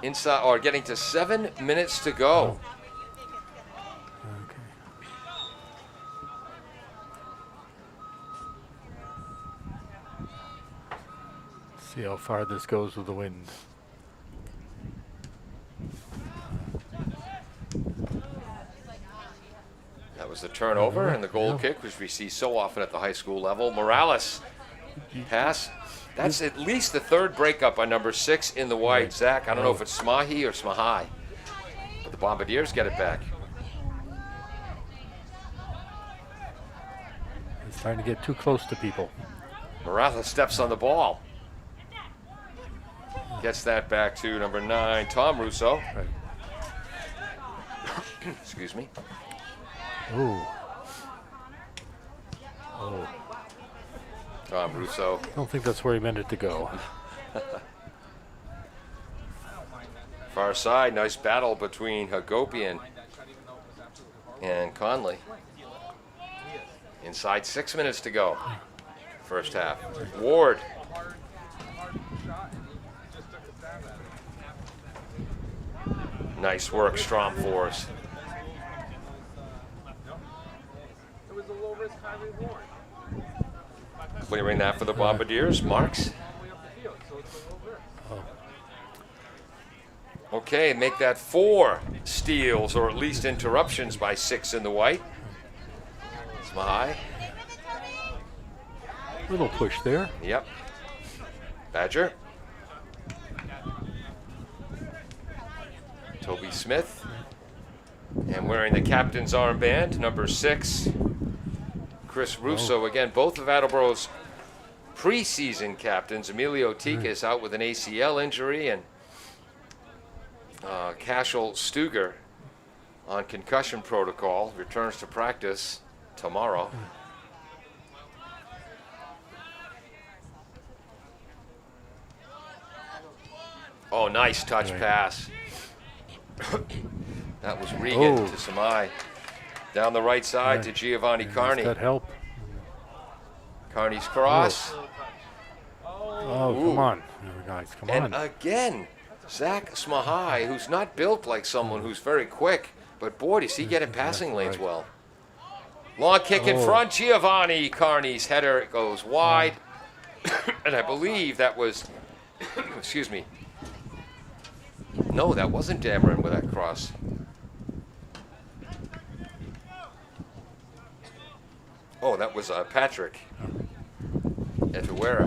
[SPEAKER 1] Inside, or getting to 7 minutes to go.
[SPEAKER 2] See how far this goes with the wind.
[SPEAKER 1] That was the turnover and the goal kick, which we see so often at the high school level. Morales pass. That's at least the third breakup on number 6 in the white. Zach, I don't know if it's Smahi or Smahai, but the Bombardiers get it back.
[SPEAKER 2] He's trying to get too close to people.
[SPEAKER 1] Morales steps on the ball. Gets that back to number 9, Tom Russo. Excuse me. Tom Russo.
[SPEAKER 2] I don't think that's where he meant it to go.
[SPEAKER 1] Far side, nice battle between Hagopian and Conley. Inside 6 minutes to go. First half. Ward. Nice work, Strom Force. Clearing that for the Bombardiers. Marks. Okay, make that 4 steals, or at least interruptions, by 6 in the white. Smahai.
[SPEAKER 2] Little push there.
[SPEAKER 1] Yep. Badger. Toby Smith. And wearing the captain's armband, number 6, Chris Russo. Again, both of Attleboro's preseason captains. Emilio Tika is out with an ACL injury, and Cashel Stuger on concussion protocol. Returns to practice tomorrow. Oh, nice touch pass. That was Regan to Samai. Down the right side to Giovanni Carney.
[SPEAKER 2] That help.
[SPEAKER 1] Carney's cross.
[SPEAKER 2] Come on. Guys, come on.
[SPEAKER 1] And again, Zach Smahai, who's not built like someone who's very quick, but boy, does he get in passing lanes well. Long kick in front. Giovanni Carney's header goes wide. And I believe that was, excuse me. No, that wasn't Dameron with that cross. Oh, that was Patrick Etuera.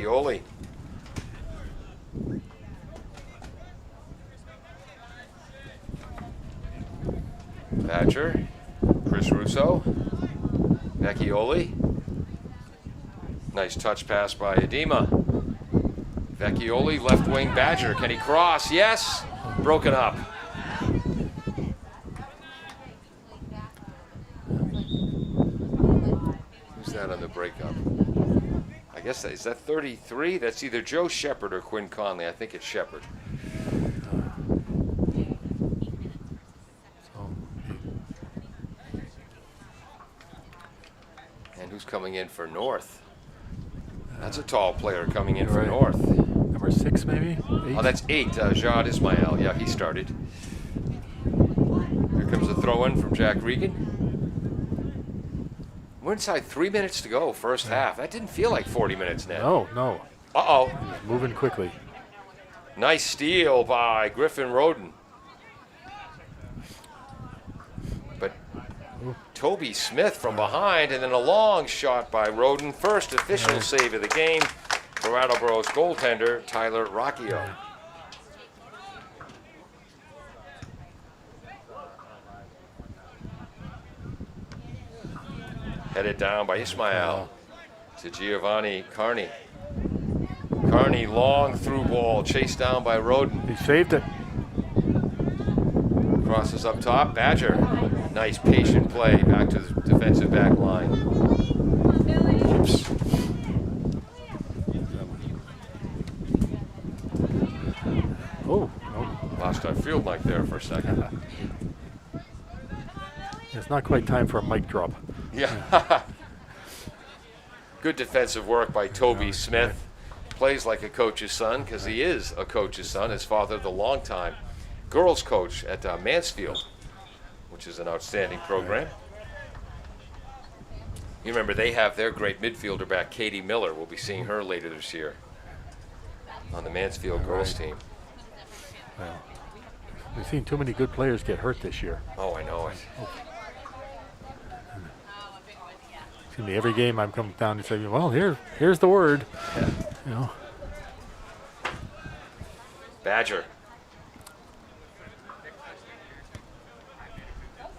[SPEAKER 1] Vecchioli. Badger. Chris Russo. Vecchioli. Nice touch pass by Edema. Vecchioli, left wing Badger. Can he cross? Yes. Broken up. Who's that on the breakup? I guess is that 33? That's either Joe Shepard or Quinn Conley. I think it's Shepard. And who's coming in for North? That's a tall player coming in for North.
[SPEAKER 2] Number 6, maybe? 8?
[SPEAKER 1] Oh, that's 8. Jad Ismail. Yeah, he started. Here comes a throw-in from Jack Regan. We're inside 3 minutes to go, first half. That didn't feel like 40 minutes, Ned.
[SPEAKER 2] No.
[SPEAKER 1] Uh-oh.
[SPEAKER 2] Moving quickly.
[SPEAKER 1] Nice steal by Griffin Roden. But Toby Smith from behind, and then a long shot by Roden. First official save of the game for Attleboro's goaltender, Tyler Rocchio. Headed down by Ismail to Giovanni Carney. Carney, long through ball, chased down by Roden.
[SPEAKER 2] He saved it.
[SPEAKER 1] Crosses up top, Badger. Nice patient play back to the defensive back line. Oops.
[SPEAKER 2] Oh.
[SPEAKER 1] Lost our field mic there for a second.
[SPEAKER 2] It's not quite time for a mic drop.
[SPEAKER 1] Yeah. Good defensive work by Toby Smith. Plays like a coach's son because he is a coach's son. His father, the longtime girls coach at Mansfield, which is an outstanding program. You remember they have their great midfielder back, Katie Miller. We'll be seeing her later this year on the Mansfield girls team.
[SPEAKER 2] Well, we've seen too many good players get hurt this year.
[SPEAKER 1] Oh, I know it.
[SPEAKER 2] Excuse me, every game I'm coming down and saying, well, here's the word.
[SPEAKER 1] Yeah.
[SPEAKER 2] You know.
[SPEAKER 1] Badger.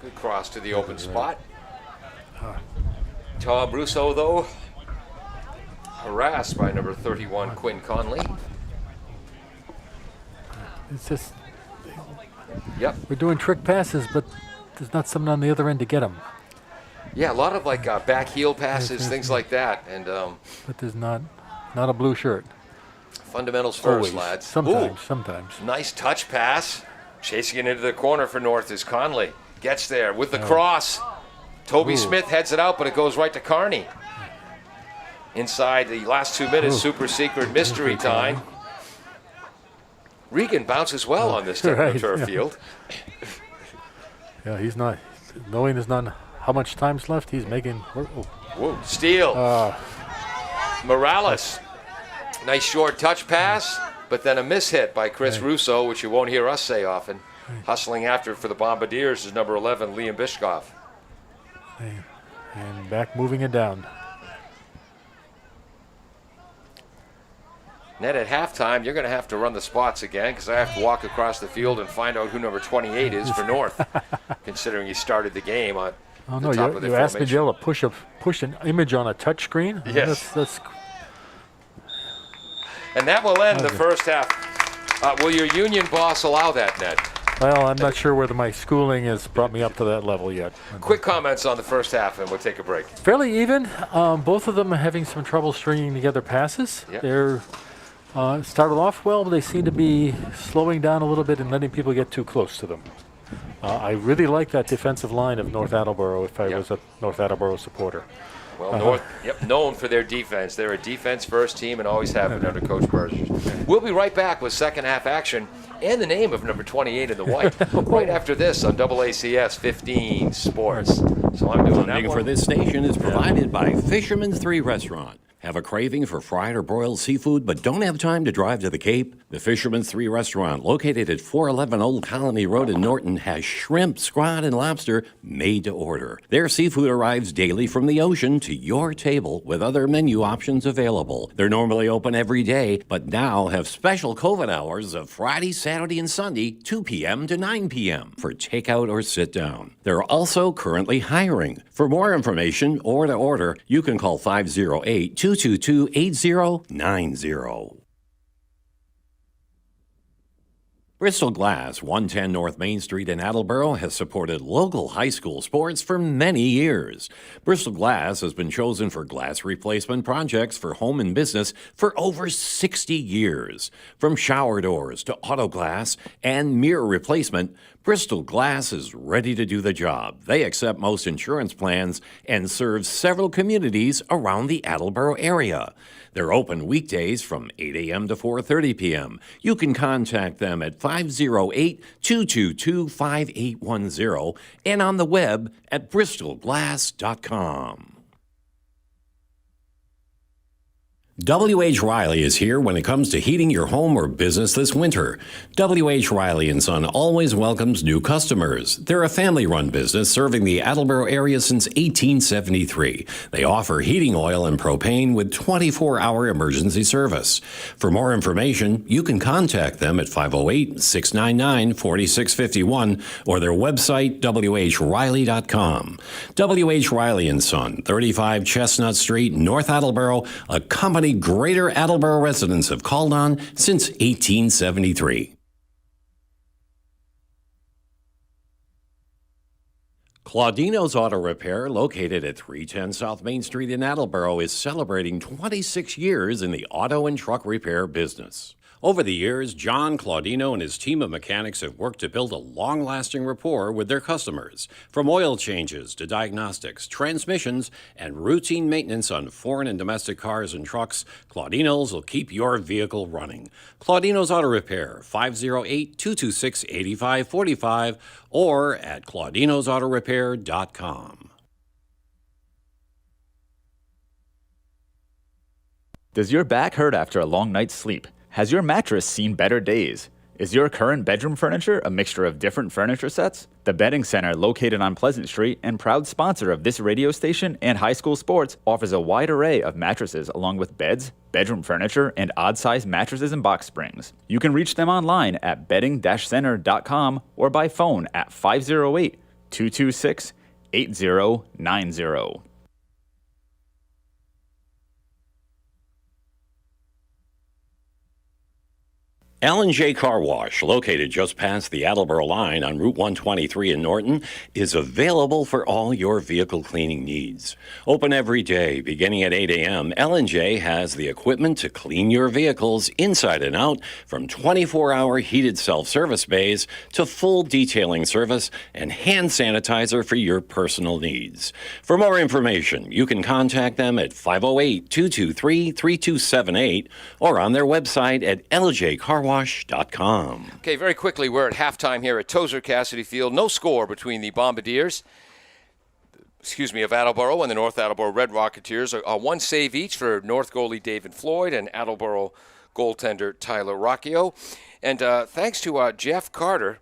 [SPEAKER 1] Good cross to the open spot. Tom Russo, though, harassed by number 31, Quinn Conley.
[SPEAKER 2] It's just,
[SPEAKER 1] Yep.
[SPEAKER 2] we're doing trick passes, but there's not someone on the other end to get them.
[SPEAKER 1] Yeah, a lot of like back heel passes, things like that. And
[SPEAKER 2] But there's not a blue shirt.
[SPEAKER 1] fundamentals first,
[SPEAKER 2] Always.
[SPEAKER 1] lads.
[SPEAKER 2] Sometimes.
[SPEAKER 1] Nice touch pass. Chasing it into the corner for North is Conley. Gets there with the cross. Toby Smith heads it out, but it goes right to Carney. Inside the last 2 minutes, super secret mystery time. Regan bounces well on this type of turf field.
[SPEAKER 2] Yeah, he's not, knowing there's not how much time's left, he's making.
[SPEAKER 1] Whoa. Steal. Morales. Nice short touch pass, but then a mishit by Chris Russo, which you won't hear us say often. Hustling after for the Bombardiers is number 11, Liam Bishkoff.
[SPEAKER 2] And back moving it down.
[SPEAKER 1] Ned, at halftime, you're going to have to run the spots again because I have to walk across the field and find out who number 28 is for North, considering you started the game on the top of the
[SPEAKER 2] you asked me,
[SPEAKER 1] formation.
[SPEAKER 2] Jill, to push an image on a touch screen?
[SPEAKER 1] Yes.
[SPEAKER 2] That's
[SPEAKER 1] And that will end the first half. Will your union boss allow that, Ned?
[SPEAKER 2] well, I'm not sure whether my schooling has brought me up to that level yet.
[SPEAKER 1] Quick comments on the first half, and we'll take a break.
[SPEAKER 2] Fairly even. Both of them are having some trouble stringing together passes.
[SPEAKER 1] Yep.
[SPEAKER 2] They're started off well, but they seem to be slowing down a little bit and letting people get too close to them. I really like that defensive line of North Attleboro if I was a North Attleboro supporter.
[SPEAKER 1] Well, North, known for their defense. They're a defense-first team and always have been under Coach Berger. We'll be right back with second half action and the name of number 28 in the white right after this on AACS 15 Sports. So I'm doing that
[SPEAKER 3] Funding
[SPEAKER 1] one.
[SPEAKER 3] for this station is provided by Fisherman's 3 Restaurant. Have a craving for fried or broiled seafood but don't have time to drive to the Cape? The Fisherman's 3 restaurant, located at 411 Old Colony Road in Norton, has shrimp, scrod, and lobster made to order. Their seafood arrives daily from the ocean to your table with other menu options available. They're normally open every day, but now have special COVID hours of Friday, Saturday, and Sunday, 2 p.m. to 9 p.m. for takeout or sit down. They're also currently hiring. For more information or to order, you can call 508-222-8090. Bristol Glass, 110 North Main Street in Attleboro, has supported local high school sports for many years. Bristol Glass has been chosen for glass replacement projects for home and business for over 60 years. From shower doors to auto glass and mirror replacement, Bristol Glass is ready to do the job. They accept most insurance plans and serve several communities around the Attleboro area. They're open weekdays from 8 a.m. to 4:30 p.m. You can contact them at 508-222-5810 and on the web at bristolglass.com. W.H. Riley is here when it comes to heating your home or business this winter. W.H. Riley & Son always welcomes new customers. They're a family-run business serving the Attleboro area since 1873. They offer heating oil and propane with 24-hour emergency service. For more information, you can contact them at 508-699-4651 or their website, whriley.com. W.H. Riley & Son, 35 Chestnut Street, North Attleboro, a company Greater Attleboro residents have called on since 1873. Claudino's Auto Repair, located at 310 South Main Street in Attleboro, is celebrating 26 years in the auto and truck repair business. Over the years, John Claudino and his team of mechanics have worked to build a long-lasting rapport with their customers. From oil changes to diagnostics, transmissions, and routine maintenance on foreign and domestic cars and trucks, Claudino's will keep your vehicle running. Claudino's Auto Repair, 508-226-8545 or at claudinosautorepair.com.
[SPEAKER 4] Does your back hurt after a long night's sleep? Has your mattress seen better days? Is your current bedroom furniture a mixture of different furniture sets? The Bedding Center, located on Pleasant Street and proud sponsor of this radio station and high school sports, offers a wide array of mattresses along with beds, bedroom furniture, and odd-sized mattresses and box springs. You can reach them online at bedding-center.com or by phone at 508-226-8090.
[SPEAKER 3] L&J Car Wash, located just past the Attleboro line on Route 123 in Norton, is available for all your vehicle cleaning needs. Open every day, beginning at 8 a.m., L&J has the equipment to clean your vehicles inside and out, from 24-hour heated self-service bays to full detailing service and hand sanitizer for your personal needs. For more information, you can contact them at 508-223-3278 or on their website at ljcarwash.com.
[SPEAKER 1] Okay, very quickly, we're at halftime here at Tozer Cassidy Field. No score between the Bombardiers, of Attleboro and the North Attleboro Red Rocketeers. One save each for North goalie David Floyd and Attleboro goaltender Tyler Rocchio. And thanks to Jeff Carter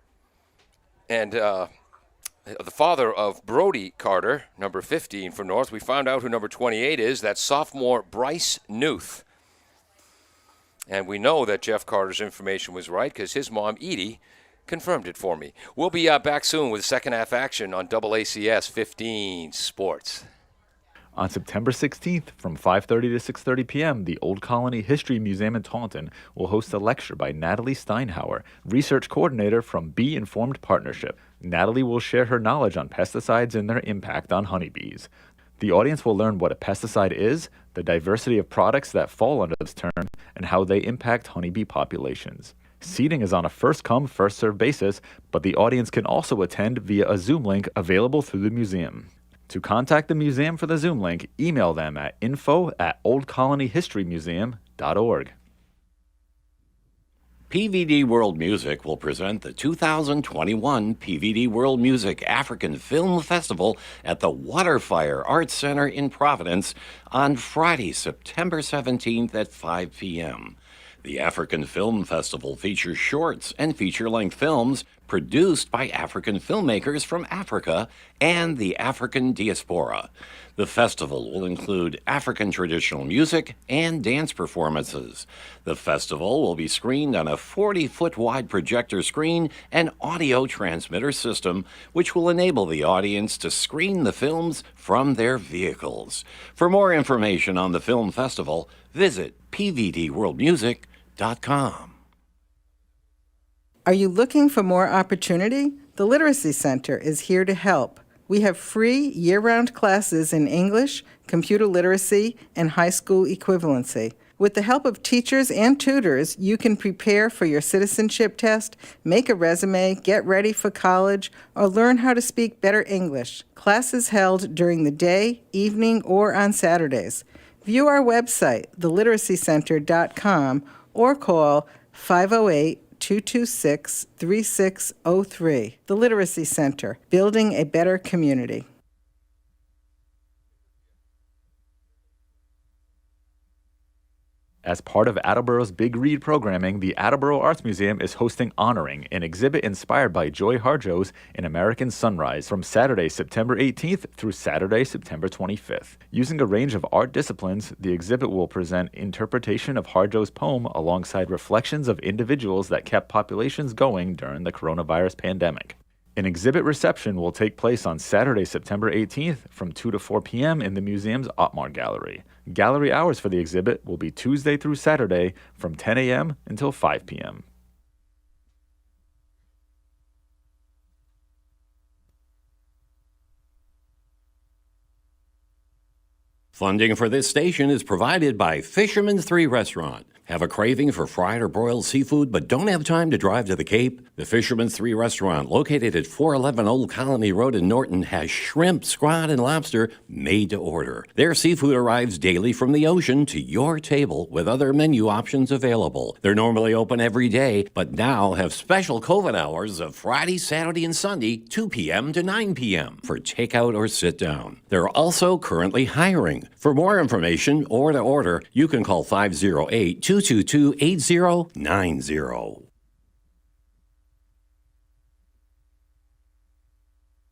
[SPEAKER 1] and the father of Brody Carter, number 15 for North, we found out who number 28 is. That's sophomore Bryce Newth. And we know that Jeff Carter's information was right because his mom, Edie, confirmed it for me. We'll be back soon with second half action on AACS 15 Sports.
[SPEAKER 4] On September 16th from 5:30 to 6:30 p.m., the Old Colony History Museum in Taunton will host a lecture by Natalie Steinhauer, research coordinator from Bee Informed Partnership. Natalie will share her knowledge on pesticides and their impact on honeybees. The audience will learn what a pesticide is, the diversity of products that fall under this term, and how they impact honeybee populations. Seating is on a first-come, first-served basis, but the audience can also attend via a Zoom link available through the museum. To contact the museum for the Zoom link, email them at info@oldcolonyhistorymuseum.org.
[SPEAKER 3] PVD World Music will present the 2021 PVD World Music African Film Festival at the Waterfire Arts Center in Providence on Friday, September 17th at 5 p.m. The African Film Festival features shorts and feature-length films produced by African filmmakers from Africa and the African diaspora. The festival will include African traditional music and dance performances. The festival will be screened on a 40-foot wide projector screen and audio transmitter system, which will enable the audience to screen the films from their vehicles. For more information on the film festival, visit pvdworldmusic.com.
[SPEAKER 5] Are you looking for more opportunity? The Literacy Center is here to help. We have free year-round classes in English, computer literacy, and high school equivalency. With the help of teachers and tutors, you can prepare for your citizenship test, make a resume, get ready for college, or learn how to speak better English. Classes held during the day, evening, or on Saturdays. View our website, theliteracycenter.com, or call 508-226-3603. The Literacy Center, building a better community.
[SPEAKER 4] As part of Attleboro's Big Read programming, the Attleboro Arts Museum is hosting Honoring, an exhibit inspired by Joy Harjo's An American Sunrise, from Saturday, September 18th through Saturday, September 25th. Using a range of art disciplines, the exhibit will present interpretation of Harjo's poem alongside reflections of individuals that kept populations going during the coronavirus pandemic. An exhibit reception will take place on Saturday, September 18th from 2 to 4 p.m. in the museum's Otmar Gallery. Gallery hours for the exhibit will be Tuesday through Saturday from 10 a.m. until 5 p.m.
[SPEAKER 3] Funding for this station is provided by Fisherman's 3 Restaurant. Have a craving for fried or broiled seafood but don't have time to drive to the Cape? The Fisherman's 3 Restaurant, located at 411 Old Colony Road in Norton, has shrimp, squid, and lobster made to order. Their seafood arrives daily from the ocean to your table with other menu options available. They're normally open every day, but now have special COVID hours of Friday, Saturday, and Sunday, 2 p.m. to 9 p.m. for takeout or sit down. They're also currently hiring. For more information or to order, you can call 508-222-8090.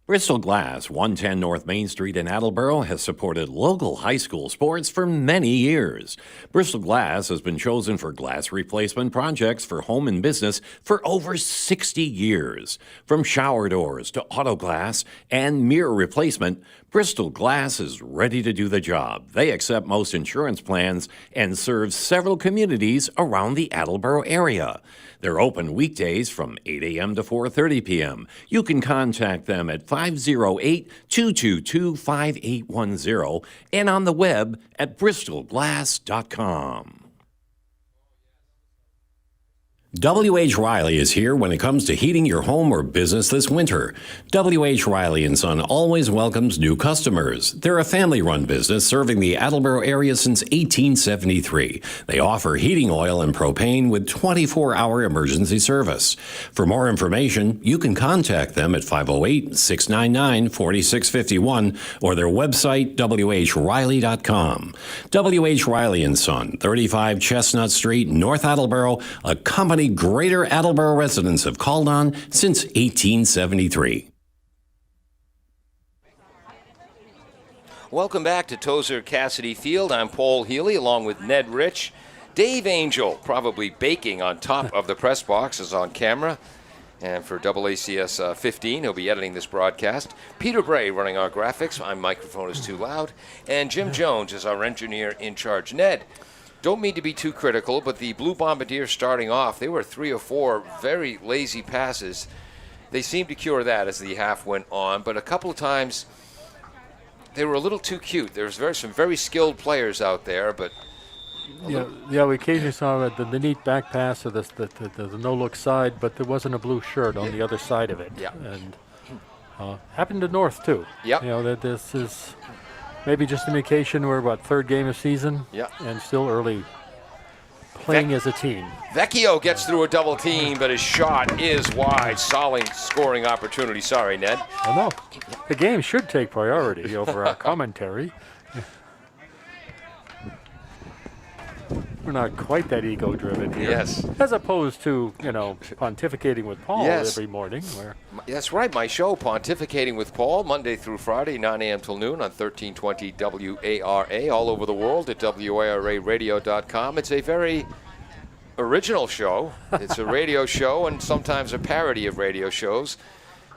[SPEAKER 3] Bristol Glass, 110 North Main Street in Attleboro, has supported local high school sports for many years. Bristol Glass has been chosen for glass replacement projects for home and business for over 60 years. From shower doors to auto glass and mirror replacement, Bristol Glass is ready to do the job. They accept most insurance plans and serve several communities around the Attleboro area. They're open weekdays from 8 a.m. to 4:30 p.m. You can contact them at 508-222-5810 and on the web at bristolglass.com. W.H. Riley is here when it comes to heating your home or business this winter. W.H. Riley & Son always welcomes new customers. They're a family-run business serving the Attleboro area since 1873. They offer heating oil and propane with 24-hour emergency service. For more information, you can contact them at 508-699-4651 or their website, whriley.com. W.H. Riley & Son, 35 Chestnut Street, North Attleboro, a company Greater Attleboro residents have called on since 1873.
[SPEAKER 1] Welcome back to Tozer Cassidy Field. I'm Paul Healy along with Ned Rich. Dave Angel, probably baking on top of the press box, is on camera. And for AACS 15, he'll be editing this broadcast. Peter Bray running our graphics. My microphone is too loud. And Jim Jones is our engineer in charge. Ned, don't mean to be too critical, but the Blue Bombardiers starting off, they were 3 or 4 very lazy passes. They seemed to cure that as the half went on, but a couple of times they were a little too cute. There was some very skilled players out there, but
[SPEAKER 2] yeah, we occasionally saw the neat back pass or the no-look side, but there wasn't a blue shirt on the other side of it.
[SPEAKER 1] Yeah.
[SPEAKER 2] And happened to North, too.
[SPEAKER 1] Yep.
[SPEAKER 2] You know, that this is maybe just an indication we're, third game of season?
[SPEAKER 1] Yeah.
[SPEAKER 2] And still early playing as a team.
[SPEAKER 1] Vecchio gets through a double team, but his shot is wide. Solid scoring opportunity. Sorry, Ned.
[SPEAKER 2] Oh, no. The game should take priority over our commentary. We're not quite that ego-driven here.
[SPEAKER 1] Yes.
[SPEAKER 2] As opposed to, pontificating with Paul
[SPEAKER 1] Yes.
[SPEAKER 2] every morning. Where
[SPEAKER 1] That's right. My show, Pontificating with Paul, Monday through Friday, 9 a.m. till noon on 1320 WARA, all over the world at WARAradio.com. It's a very original show. It's a radio show and sometimes a parody of radio shows.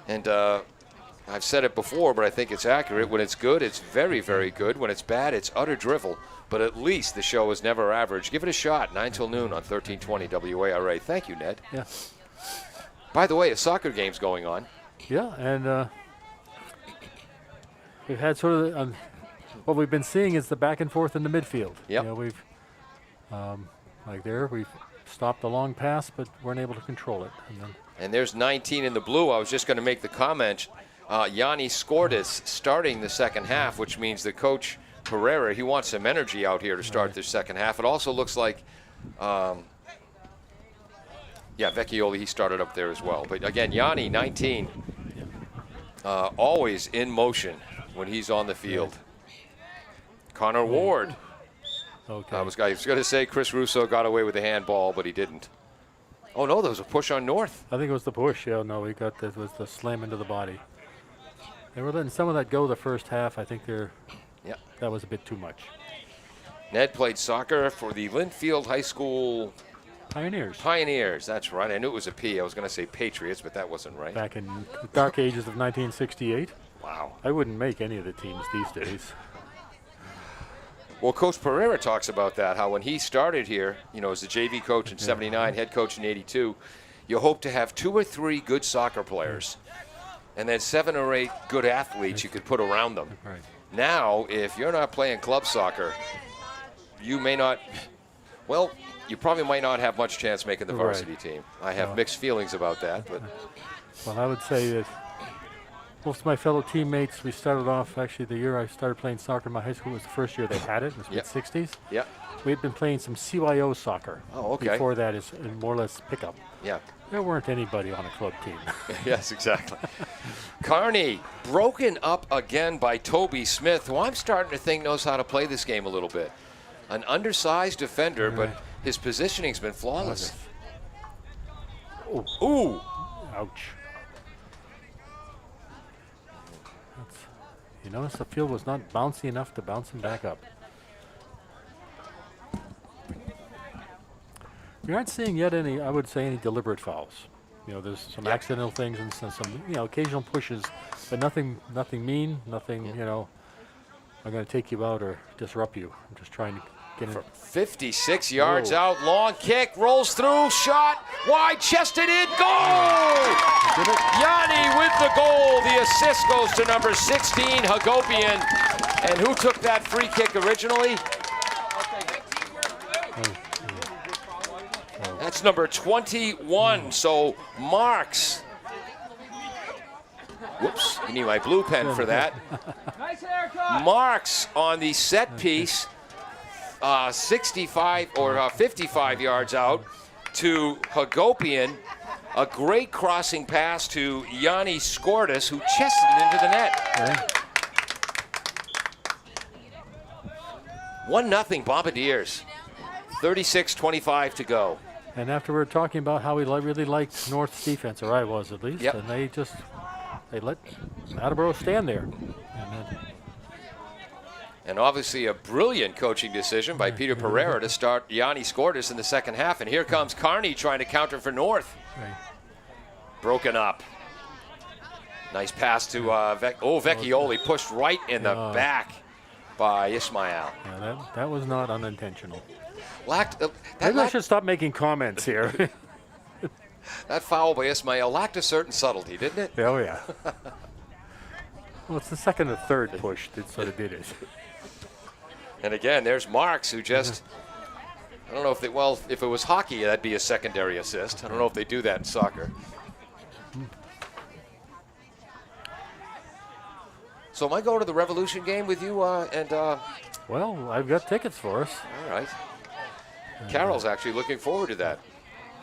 [SPEAKER 1] And I've said it before, but I think it's accurate. When it's good, it's very, very good. When it's bad, it's utter drivel. But at least the show is never average. Give it a shot, 9 till noon on 1320 WARA. Thank you, Ned.
[SPEAKER 2] Yeah.
[SPEAKER 1] By the way, a soccer game's going on.
[SPEAKER 2] Yeah, and we've had sort of what we've been seeing is the back and forth in the midfield.
[SPEAKER 1] Yep.
[SPEAKER 2] We've we've stopped the long pass, but weren't able to control it.
[SPEAKER 1] And there's 19 in the blue. I was just going to make the comment. Yanni Skordis starting the second half, which means the coach Pereira, he wants some energy out here to start the second half. It also looks like, Vecchioli, he started up there as well. But again, Yanni, 19, always in motion when he's on the field. Connor Ward.
[SPEAKER 2] Okay.
[SPEAKER 1] I was going to say Chris Russo got away with the handball, but he didn't. Oh, no, there was a push on North.
[SPEAKER 2] I think it was the push. Yeah, no, it was the slam into the body. They were letting some of that go the first half. I think that was a bit too much.
[SPEAKER 1] Ned played soccer for the Linfield High School
[SPEAKER 2] Pioneers.
[SPEAKER 1] That's right. I knew it was a P. I was going to say Patriots, but that wasn't right.
[SPEAKER 2] Back in the dark ages of 1968.
[SPEAKER 1] Wow.
[SPEAKER 2] I wouldn't make any of the teams these days.
[SPEAKER 1] Well, Coach Pereira talks about that, how when he started here, as the JV coach in 79, head coach in 82, you hope to have 2 or 3 good soccer players and then 7 or 8 good athletes you could put around them.
[SPEAKER 2] Right.
[SPEAKER 1] Now, if you're not playing club soccer, you probably might not have much chance making the varsity team. I have mixed feelings about that. But
[SPEAKER 2] Well, I would say that most of my fellow teammates, we started off, actually the year I started playing soccer in my high school was the first year they had it. It was mid-60s.
[SPEAKER 1] Yeah.
[SPEAKER 2] We had been playing some CYO soccer.
[SPEAKER 1] Oh, okay.
[SPEAKER 2] Before that is more or less pickup.
[SPEAKER 1] Yeah.
[SPEAKER 2] There weren't anybody on a club team.
[SPEAKER 1] Yes, exactly. Kearney broken up again by Toby Smith, who I'm starting to think knows how to play this game a little bit. An undersized defender, but his positioning's been flawless. Ooh.
[SPEAKER 2] Ouch. You notice the field was not bouncy enough to bounce him back up. We aren't seeing yet any deliberate fouls. There's some accidental things and some occasional pushes, but nothing mean, nothing, I'm going to take you out or disrupt you. I'm just trying to get in.
[SPEAKER 1] 56 yards out, long kick, rolls through, shot, wide chested in, goal! Yanni with the goal. The assist goes to number 16, Hagopian. And who took that free kick originally? That's number 21, so Marks. Whoops, you need my blue pen for that. Marks on the set piece, 65 or 55 yards out to Hagopian. A great crossing pass to Yanni Skordis, who chested it into the net. 1-0 Bombardiers. 36-25 to go.
[SPEAKER 2] And after we were talking about how we really liked North's defense, or I was at least,
[SPEAKER 1] Yep.
[SPEAKER 2] and they let Attleboro stand there.
[SPEAKER 1] And obviously a brilliant coaching decision by Peter Pereira to start Yanni Skordis in the second half. And here comes Kearney trying to counter for North.
[SPEAKER 2] Right.
[SPEAKER 1] Broken up. Nice pass to Vecchioli, pushed right in the back by Ismail.
[SPEAKER 2] Yeah, that was not unintentional.
[SPEAKER 1] Maybe
[SPEAKER 2] I should stop making comments here.
[SPEAKER 1] That foul by Ismail lacked a certain subtlety, didn't it?
[SPEAKER 2] Oh, yeah. Well, it's the second or third push that sort of did it.
[SPEAKER 1] And again, there's Marks, who just, I don't know if it was hockey, that'd be a secondary assist. I don't know if they do that in soccer. So am I going to the Revolution game with you?
[SPEAKER 2] Well, I've got tickets for us.
[SPEAKER 1] All right. Carol's actually looking forward to that.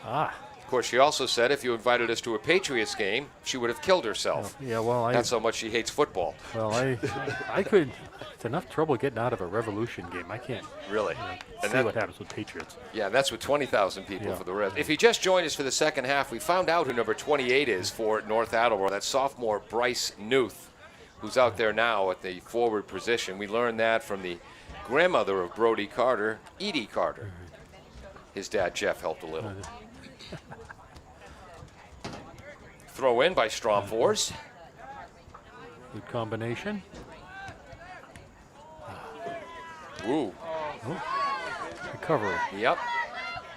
[SPEAKER 1] Of course, she also said if you invited us to a Patriots game, she would have killed herself.
[SPEAKER 2] Yeah, well,
[SPEAKER 1] That's how much she hates football.
[SPEAKER 2] Well, I could. It's enough trouble getting out of a Revolution game. I can't.
[SPEAKER 1] Really.
[SPEAKER 2] And see what happens with Patriots.
[SPEAKER 1] Yeah, that's with 20,000 people
[SPEAKER 2] Yeah.
[SPEAKER 1] for the rest. If you just joined us for the second half, we found out who number 28 is for North Attleboro. That's sophomore Bryce Newth, who's out there now at the forward position. We learned that from the grandmother of Brody Carter, Edie Carter. His dad, Jeff, helped a little. Throw in by Stromfors.
[SPEAKER 2] Good combination.
[SPEAKER 1] Ooh.
[SPEAKER 2] Recovery.
[SPEAKER 1] Yep.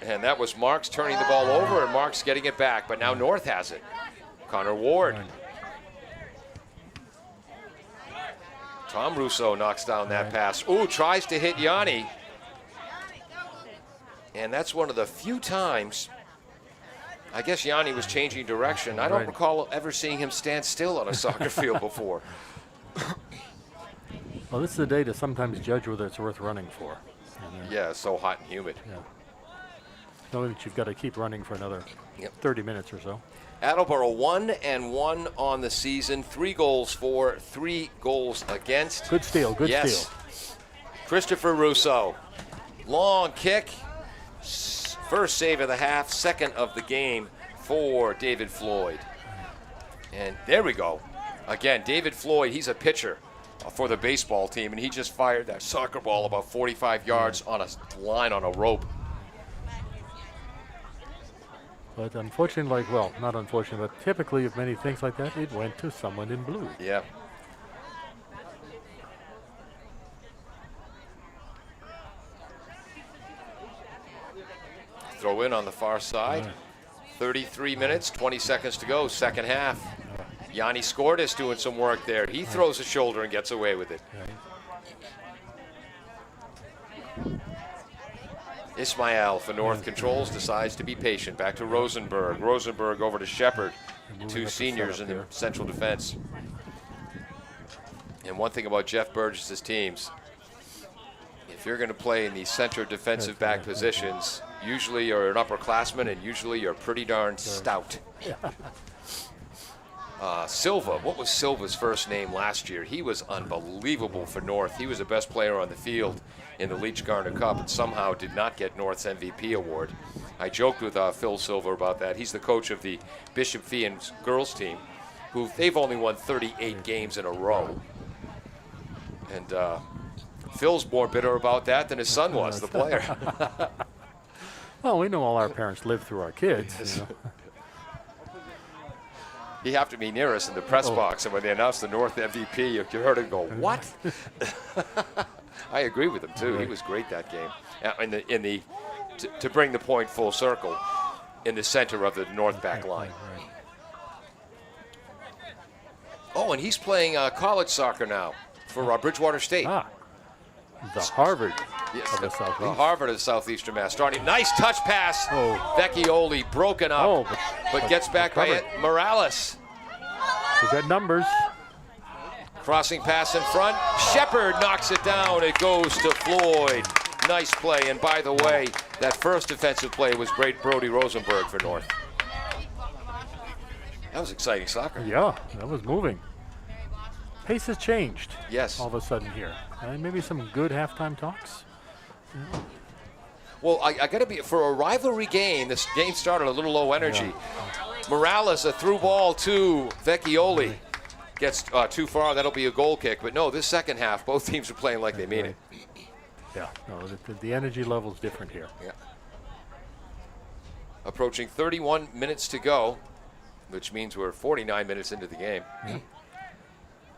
[SPEAKER 1] And that was Marks turning the ball over, and Marks getting it back. But now North has it. Connor Ward. Tom Russo knocks down that pass. Ooh, tries to hit Yanni. And that's one of the few times, I guess Yanni was changing direction. I don't recall ever seeing him stand still on a soccer field before.
[SPEAKER 2] Well, this is a day to sometimes judge whether it's worth running for.
[SPEAKER 1] Yeah, it's so hot and humid.
[SPEAKER 2] Yeah. Knowing that you've got to keep running for another 30 minutes or so.
[SPEAKER 1] Attleboro 1-1 on the season. 3 goals for, 3 goals against.
[SPEAKER 2] Good steal, good steal.
[SPEAKER 1] Christopher Russo. Long kick. First save of the half, second of the game for David Floyd. And there we go. Again, David Floyd, he's a pitcher for the baseball team, and he just fired that soccer ball about 45 yards on a line on a rope.
[SPEAKER 2] But unfortunately, well, not unfortunately, but typically of many things like that, it went to someone in blue.
[SPEAKER 1] Yeah. Throw in on the far side. 33 minutes, 20 seconds to go, second half. Yanni Skordas doing some work there. He throws a shoulder and gets away with it. Ismail for North controls, decides to be patient. Back to Rosenberg. Rosenberg over to Shepard. 2 seniors in the central defense. And one thing about Jeff Burgess' teams, if you're going to play in the center defensive back positions, usually you're an upperclassman and usually you're pretty darn stout. Silva, what was Silva's first name last year? He was unbelievable for North. He was the best player on the field in the Leach Garner Cup and somehow did not get North's MVP award. I joked with Phil Silva about that. He's the coach of the Bishop Feehan girls team, who they've only won 38 games in a row. And Phil's more bitter about that than his son was, the player.
[SPEAKER 2] Well, we know all our parents live through our kids. You know.
[SPEAKER 1] You have to be near us in the press box, and when they announced the North MVP, you heard him go, "What?" I agree with him too. He was great that game. To bring the point full circle, in the center of the North back line. Oh, and he's playing college soccer now for Bridgewater State.
[SPEAKER 2] The Harvard
[SPEAKER 1] of
[SPEAKER 2] the Southeast.
[SPEAKER 1] The Harvard of the Southeastern Starting nice touch pass. Vecchioli broken up, but gets back by it. Morales.
[SPEAKER 2] We got numbers.
[SPEAKER 1] Crossing pass in front. Shepard knocks it down. It goes to Floyd. Nice play. And by the way, that first defensive play was great. Brody Rosenberg for North. That was exciting soccer.
[SPEAKER 2] Yeah, that was moving. Pace has changed.
[SPEAKER 1] Yes.
[SPEAKER 2] All of a sudden here. And maybe some good halftime talks. Yeah.
[SPEAKER 1] Well, I got to be, for a rivalry game, this game started a little low energy. Morales, a through ball to Vecchioli. Gets too far, that'll be a goal kick. But no, this second half, both teams are playing like they mean it.
[SPEAKER 2] Yeah, no, the energy level's different here.
[SPEAKER 1] Yeah. Approaching 31 minutes to go, which means we're 49 minutes into the game.
[SPEAKER 2] Yeah.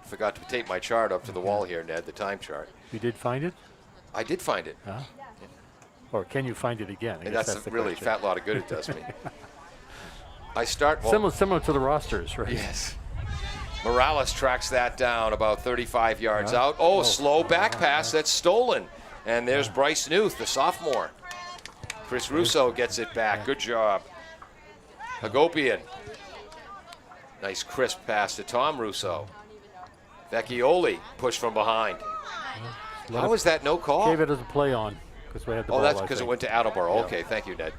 [SPEAKER 1] Forgot to tape my chart up to the wall here, Ned, the time chart.
[SPEAKER 2] You did find it?
[SPEAKER 1] I did find it.
[SPEAKER 2] Huh? Or can you find it again?
[SPEAKER 1] And that's a really
[SPEAKER 2] question.
[SPEAKER 1] fat lot of good it does me. I start...
[SPEAKER 2] Similar to the rosters, right?
[SPEAKER 1] Yes. Morales tracks that down about 35 yards out. Oh, slow back pass. That's stolen. And there's Bryce Newth, the sophomore. Chris Russo gets it back. Good job. Hagopian. Nice crisp pass to Tom Russo. Vecchioli pushed from behind. How was that no call?
[SPEAKER 2] Gave it as a play on. because we had the
[SPEAKER 1] Oh,
[SPEAKER 2] ball.
[SPEAKER 1] that's
[SPEAKER 2] I
[SPEAKER 1] because it
[SPEAKER 2] think.
[SPEAKER 1] went to Attleboro.
[SPEAKER 2] Yeah.
[SPEAKER 1] Okay, thank you, Ned.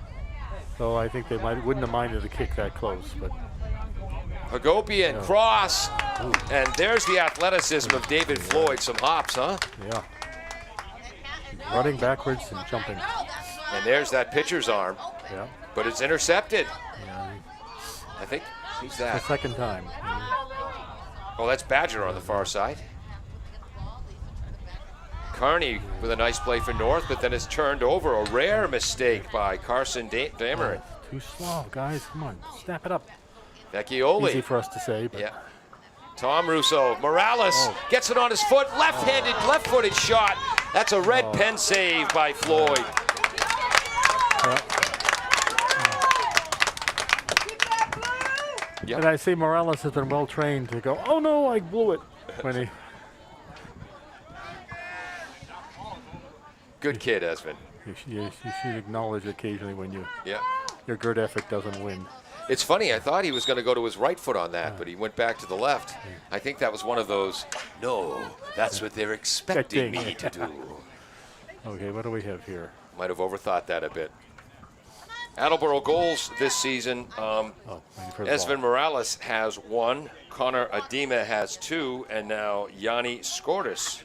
[SPEAKER 2] So I think they wouldn't have minded the kick that close, but
[SPEAKER 1] Hagopian,
[SPEAKER 2] Yeah.
[SPEAKER 1] cross.
[SPEAKER 2] Ooh.
[SPEAKER 1] And there's the athleticism of David Floyd. Some hops, huh?
[SPEAKER 2] yeah, running backwards and jumping.
[SPEAKER 1] And there's that pitcher's arm,
[SPEAKER 2] Yeah,
[SPEAKER 1] but it's intercepted.
[SPEAKER 2] yeah.
[SPEAKER 1] I think, who's
[SPEAKER 2] The
[SPEAKER 1] that?
[SPEAKER 2] second time.
[SPEAKER 1] Oh, that's Badger on the far side. Carney with a nice play for North, but then it's turned over. A rare mistake by Carson Damery.
[SPEAKER 2] Too slow, guys. Come on, snap it up. Easy
[SPEAKER 1] Vecchioli.
[SPEAKER 2] for us to say, but
[SPEAKER 1] Yeah. Tom Russo. Morales gets it on his foot. Left-handed, left-footed shot. That's a red pen save by Floyd.
[SPEAKER 2] And I see Morales has been well trained to go, oh no, I blew it. When he,
[SPEAKER 1] Good kid, Esvin.
[SPEAKER 2] you should acknowledge occasionally when
[SPEAKER 1] Yeah.
[SPEAKER 2] your good effort doesn't win.
[SPEAKER 1] It's funny, I thought he was going to go to his right foot on that, but he went back to the left. I think that was one of those, no, that's what they're expecting me to do.
[SPEAKER 2] Okay, what do we have here?
[SPEAKER 1] Might have overthought that a bit. Attleboro goals this season.
[SPEAKER 2] Oh, thank you for the
[SPEAKER 1] Esvin
[SPEAKER 2] ball.
[SPEAKER 1] Morales has 1, Connor Adema has 2, and now Yanni Skortis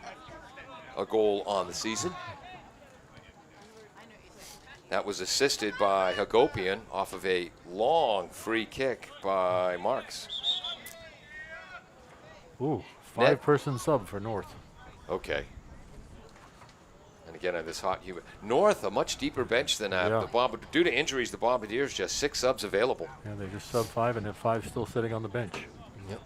[SPEAKER 1] a goal on the season. That was assisted by Hagopian off of a long free kick by Marks.
[SPEAKER 2] Ooh,
[SPEAKER 1] Net.
[SPEAKER 2] five-person sub for North.
[SPEAKER 1] Okay. And again, on this hot humid North, a much deeper bench than
[SPEAKER 2] Yeah.
[SPEAKER 1] the due to injuries. The Bombardiers just 6 subs available.
[SPEAKER 2] Yeah, they just sub 5 and have 5 still sitting on the bench.
[SPEAKER 1] Yep.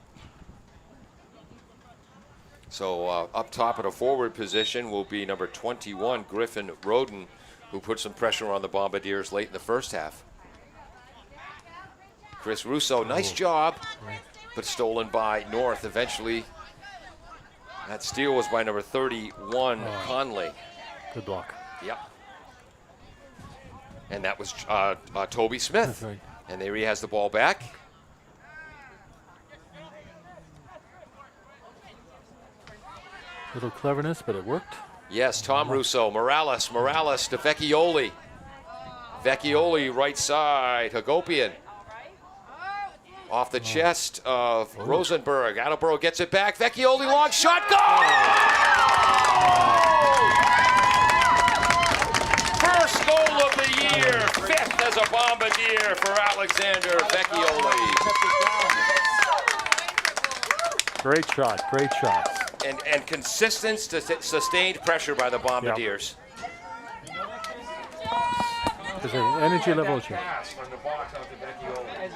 [SPEAKER 1] So up top at a forward position will be number 21, Griffin Roden, who put some pressure on the Bombardiers late in the first half. Chris Russo, nice job, but stolen by North eventually. That steal was by number 31, Conley.
[SPEAKER 2] Good block.
[SPEAKER 1] Yep. And that was Toby Smith.
[SPEAKER 2] That's right.
[SPEAKER 1] And there he has the ball back.
[SPEAKER 2] Little cleverness, but it worked.
[SPEAKER 1] Yes, Tom Russo, Morales to Vecchioli. Vecchioli, right side, Hagopian. Off the chest of Rosenberg. Attleboro gets it back. Vecchioli, long shot, goal! First goal of the year, 5th as a Bombardier for Alexander Vecchioli.
[SPEAKER 2] Great shot, great shot.
[SPEAKER 1] And consistent, sustained pressure by the Bombardiers.
[SPEAKER 2] There's an energy level change.
[SPEAKER 1] Pass from the box out to Vecchioli.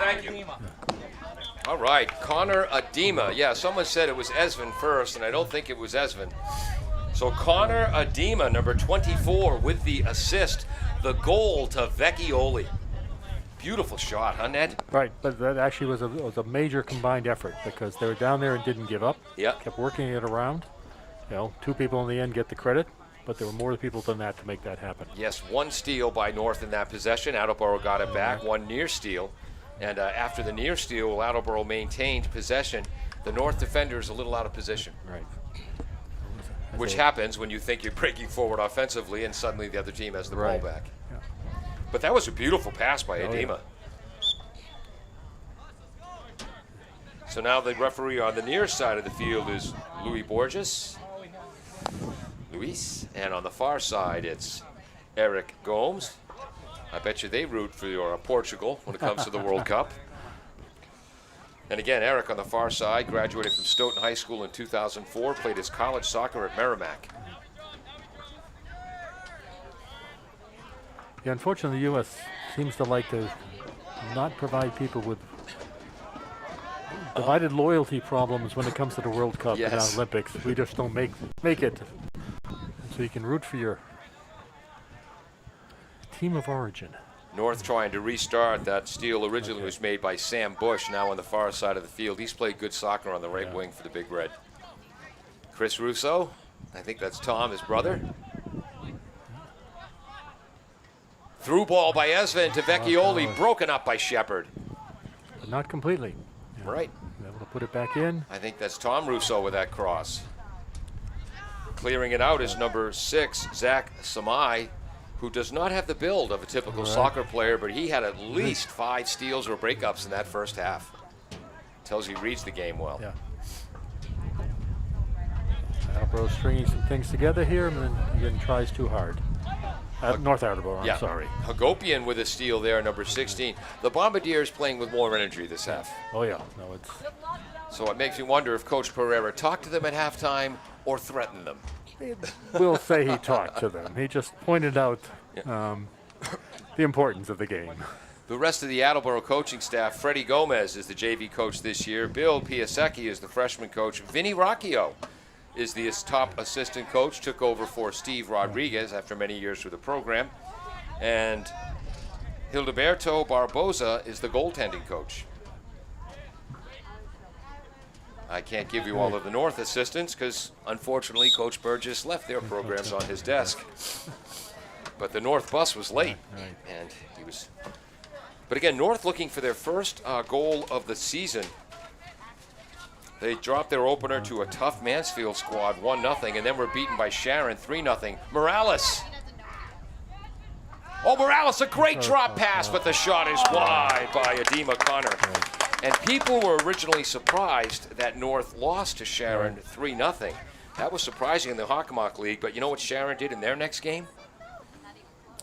[SPEAKER 1] Thank you. All right, Connor Adema. Yeah, someone said it was Esvin first, and I don't think it was Esvin. So Connor Adema, number 24, with the assist, the goal to Vecchioli. Beautiful shot, huh, Ned?
[SPEAKER 2] Right, but that actually was a major combined effort because they were down there and didn't give up.
[SPEAKER 1] Yep.
[SPEAKER 2] Kept working it around. You know, 2 people in the end get the credit, but there were more people than that to make that happen.
[SPEAKER 1] Yes, 1 steal by North in that possession. Attleboro got it back. 1 near steal. And after the near steal, Attleboro maintained possession. The North defender is a little out of position,
[SPEAKER 2] Right.
[SPEAKER 1] which happens when you think you're breaking forward offensively and suddenly the other team has the
[SPEAKER 2] Right.
[SPEAKER 1] ball back.
[SPEAKER 2] Yeah.
[SPEAKER 1] But that was a beautiful pass by
[SPEAKER 2] Oh,
[SPEAKER 1] Adema. So now the referee on the near side of the field is Luis Borges. Luis. And on the far side, it's Eric Gomes. I bet you they root for Portugal when it comes to the World Cup. And again, Eric on the far side, graduated from Stoughton High School in 2004, played his college soccer at Merrimack.
[SPEAKER 2] Yeah, unfortunately, the U.S. seems to like to not provide people with divided loyalty problems when it comes to the World Cup and
[SPEAKER 1] Yes.
[SPEAKER 2] the Olympics. We just don't make it. So you can root for your team of origin.
[SPEAKER 1] North trying to restart. That steal originally was made by Sam Bush, now on the far side of the field. He's played good soccer on the right wing for the Big Red. Chris Russo, I think that's Tom, his brother. Through ball by Esvin to Vecchioli, broken up by Shepard.
[SPEAKER 2] But not completely.
[SPEAKER 1] Right.
[SPEAKER 2] Able to put it back in.
[SPEAKER 1] I think that's Tom Russo with that cross. Clearing it out is number 6, Zach Samai, who does not have the build of a typical soccer player, but he had at least 5 steals or breakups in that first half. Tells you he reads the game well.
[SPEAKER 2] Yeah. Attleboro stringing some things together here, and then again tries too hard. North Attleboro, I'm sorry.
[SPEAKER 1] Hagopian with a steal there, number 16. The Bombardiers playing with more energy this half.
[SPEAKER 2] Oh yeah, no, it's.
[SPEAKER 1] So it makes me wonder if Coach Pereira talked to them at halftime or threatened them.
[SPEAKER 2] We'll say he talked to them. He just pointed out the importance of the game.
[SPEAKER 1] The rest of the Attleboro coaching staff, Freddie Gomez is the JV coach this year. Bill Piasecki is the freshman coach. Vinny Rocchio is the top assistant coach, took over for Steve Rodriguez after many years with the program. And Hildeberto Barboza is the goaltending coach. I can't give you all of the North assistants because, unfortunately, Coach Burgess left their programs on his desk. But the North bus was late, and he was... But again, North looking for their first goal of the season. They dropped their opener to a tough Mansfield squad, 1-0, and then were beaten by Sharon, 3-0. Morales. Oh, Morales, a great drop pass, but the shot is wide by Adema Connor. And people were originally surprised that North lost to Sharon 3-0. That was surprising in the Hockomock League, but you know what Sharon did in their next game?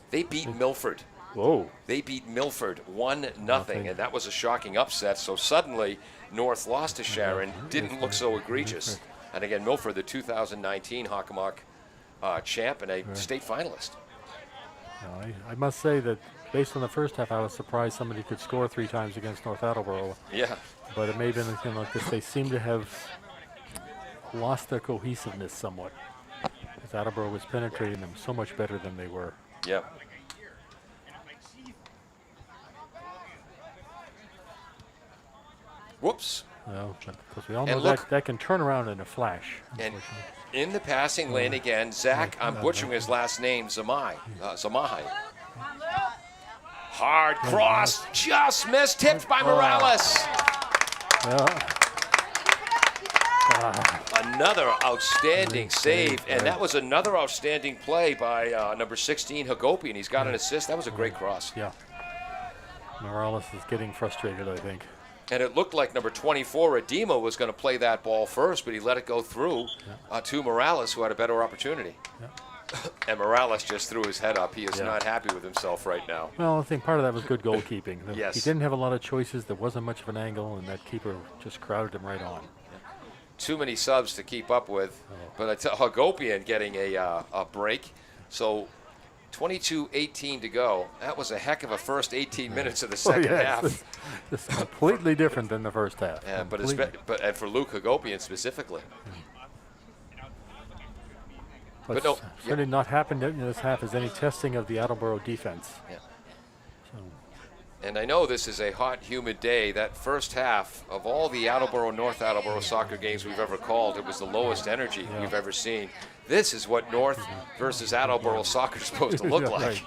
[SPEAKER 1] They beat Milford.
[SPEAKER 2] Whoa.
[SPEAKER 1] They beat Milford 1-0, and that was a shocking upset. So suddenly, North lost to Sharon, didn't look so egregious. And again, Milford, the 2019 Hockomock champ and a state finalist.
[SPEAKER 2] I must say that based on the first half, I was surprised somebody could score 3 times against North Attleboro.
[SPEAKER 1] Yeah.
[SPEAKER 2] But it may have been a thing like this. They seem to have lost their cohesiveness somewhat. Because Attleboro was penetrating them so much better than they were.
[SPEAKER 1] Yep. Whoops.
[SPEAKER 2] Well, because we all know that can turn around in a flash.
[SPEAKER 1] And in the passing lane again, Zach, I'm butchering his last name, Zamai. Hard cross, just missed, tipped by Morales. Another outstanding save, and that was another outstanding play by number 16, Hagopian. He's got an assist. That was a great cross.
[SPEAKER 2] Yeah. Morales is getting frustrated, I think.
[SPEAKER 1] And it looked like number 24, Adema, was going to play that ball first, but he let it go through to Morales, who had a better opportunity.
[SPEAKER 2] Yeah.
[SPEAKER 1] And Morales just threw his head up. He is not happy with himself right now.
[SPEAKER 2] Well, I think part of that was good goalkeeping.
[SPEAKER 1] Yes.
[SPEAKER 2] He didn't have a lot of choices. There wasn't much of an angle, and that keeper just crowded him right on.
[SPEAKER 1] Too many subs to keep up with. But Hagopian getting a break. So 22-18 to go. That was a heck of a first 18 minutes of the second half.
[SPEAKER 2] It's completely different than the first half.
[SPEAKER 1] Yeah, but for Luke Hagopian specifically.
[SPEAKER 2] But no, certainly not happened in this half is any testing of the Attleboro defense.
[SPEAKER 1] Yeah. And I know this is a hot, humid day. That first half of all the Attleboro, North Attleboro soccer games we've ever called, it was the lowest energy we've ever seen. This is what North versus Attleboro soccer is supposed to look like.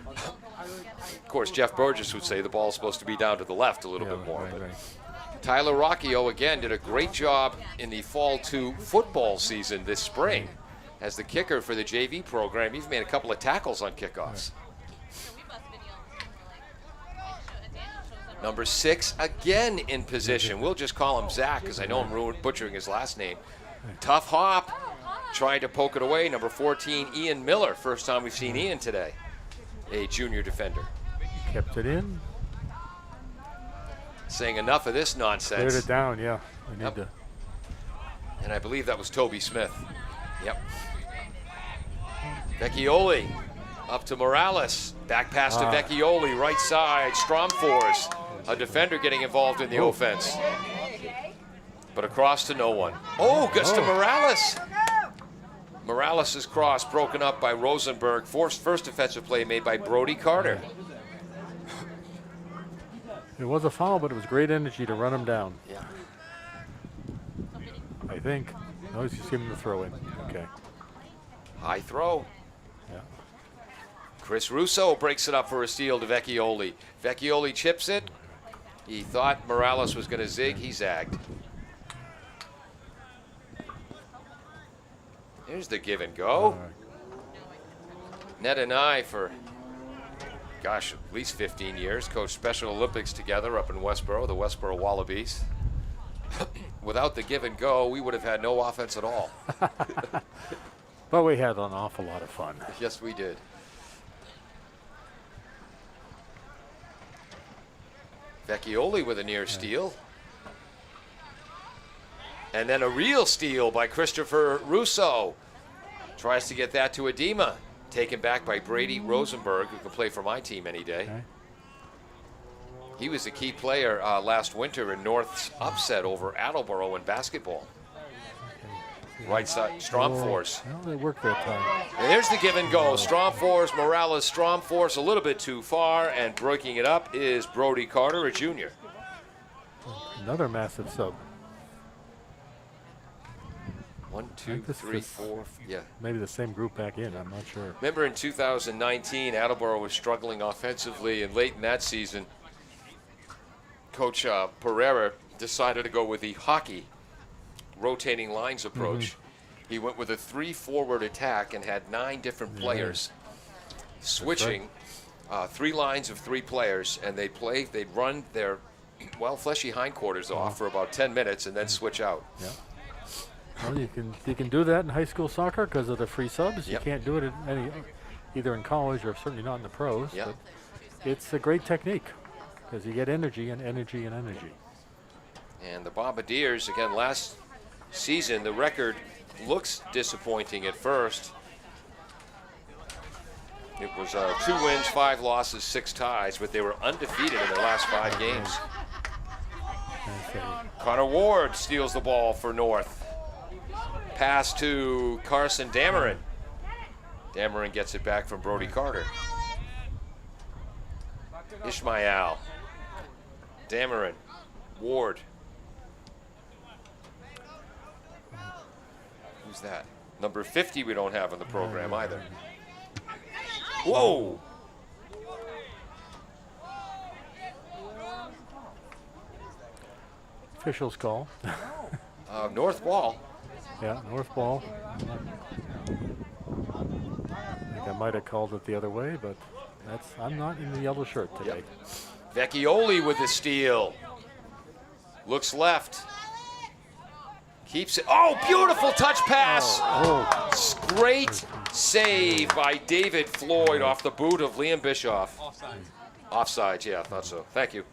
[SPEAKER 1] Of course, Jeff Burgess would say the ball's supposed to be down to the left a little bit more. Tyler Rocchio, again, did a great job in the Fall 2 football season this spring as the kicker for the JV program. He's made a couple of tackles on kickoffs. Number 6 again in position. We'll just call him Zach because I know I'm butchering his last name. Tough hop, trying to poke it away. Number 14, Ian Miller. First time we've seen Ian today, a junior defender.
[SPEAKER 2] Kept it in.
[SPEAKER 1] Saying enough of this nonsense.
[SPEAKER 2] Cleared it down, yeah. We need to.
[SPEAKER 1] And I believe that was Toby Smith. Yep. Vecchioli up to Morales. Back pass to Vecchioli, right side. Stromfors, a defender getting involved in the offense. But across to no one. Oh, gets to Morales. Morales' cross broken up by Rosenberg. First defensive play made by Brody Carter.
[SPEAKER 2] It was a foul, but it was great energy to run him down.
[SPEAKER 1] Yeah.
[SPEAKER 2] I think. No, he's just giving the throw in. Okay.
[SPEAKER 1] High throw.
[SPEAKER 2] Yeah.
[SPEAKER 1] Chris Russo breaks it up for a steal to Vecchioli. Vecchioli chips it. He thought Morales was going to zig. He zagged. Here's the give and go. Ned and I, for, gosh, at least 15 years, coached Special Olympics together up in Westboro, the Westboro Wallabies. Without the give and go, we would have had no offense at all.
[SPEAKER 2] But we had an awful lot of fun.
[SPEAKER 1] Yes, we did. Vecchioli with a near steal. And then a real steal by Christopher Russo. Tries to get that to Edema. Taken back by Brady Rosenberg, who can play for my team any day.
[SPEAKER 2] Okay.
[SPEAKER 1] He was a key player last winter in North's upset over Attleboro in basketball. Right side, Stromfors.
[SPEAKER 2] Well, they worked that time.
[SPEAKER 1] And here's the give and go. Stromfors, Morales, Stromfors a little bit too far, and breaking it up is Brody Carter, a junior.
[SPEAKER 2] Another massive sub.
[SPEAKER 1] 1, 2, 3, 4. Yeah.
[SPEAKER 2] Maybe the same group back in. I'm not sure.
[SPEAKER 1] Remember in 2019, Attleboro was struggling offensively, and late in that season, Coach Pereira decided to go with the hockey rotating lines approach. He went with a 3-forward attack and had 9 different players switching, 3 lines of 3 players, and they'd run their, well, fleshy hindquarters off for about 10 minutes and then switch out.
[SPEAKER 2] Yeah. Well, you can do that in high school soccer because of the free subs.
[SPEAKER 1] Yep.
[SPEAKER 2] You can't do it at either in college or certainly not in the pros.
[SPEAKER 1] Yep.
[SPEAKER 2] But it's a great technique because you get energy and energy and energy.
[SPEAKER 1] And the Bombardiers, again, last season, the record looks disappointing at first. It was 2 wins, 5 losses, 6 ties, but they were undefeated in their last 5 games.
[SPEAKER 2] Okay.
[SPEAKER 1] Connor Ward steals the ball for North. Pass to Carson Dameron. Dameron gets it back from Brody Carter. Ishmael. Dameron. Ward. Who's that? Number 50 we don't have in the program either. Whoa!
[SPEAKER 2] Officials call.
[SPEAKER 1] North ball.
[SPEAKER 2] Yeah, North ball. I think I might have called it the other way, but I'm not in the yellow shirt today.
[SPEAKER 1] Vecchioli with the steal. Looks left. Keeps it. Oh, beautiful touch pass. Great save by David Floyd off the boot of Liam Bischoff. Offside, yeah, I thought so. Thank you.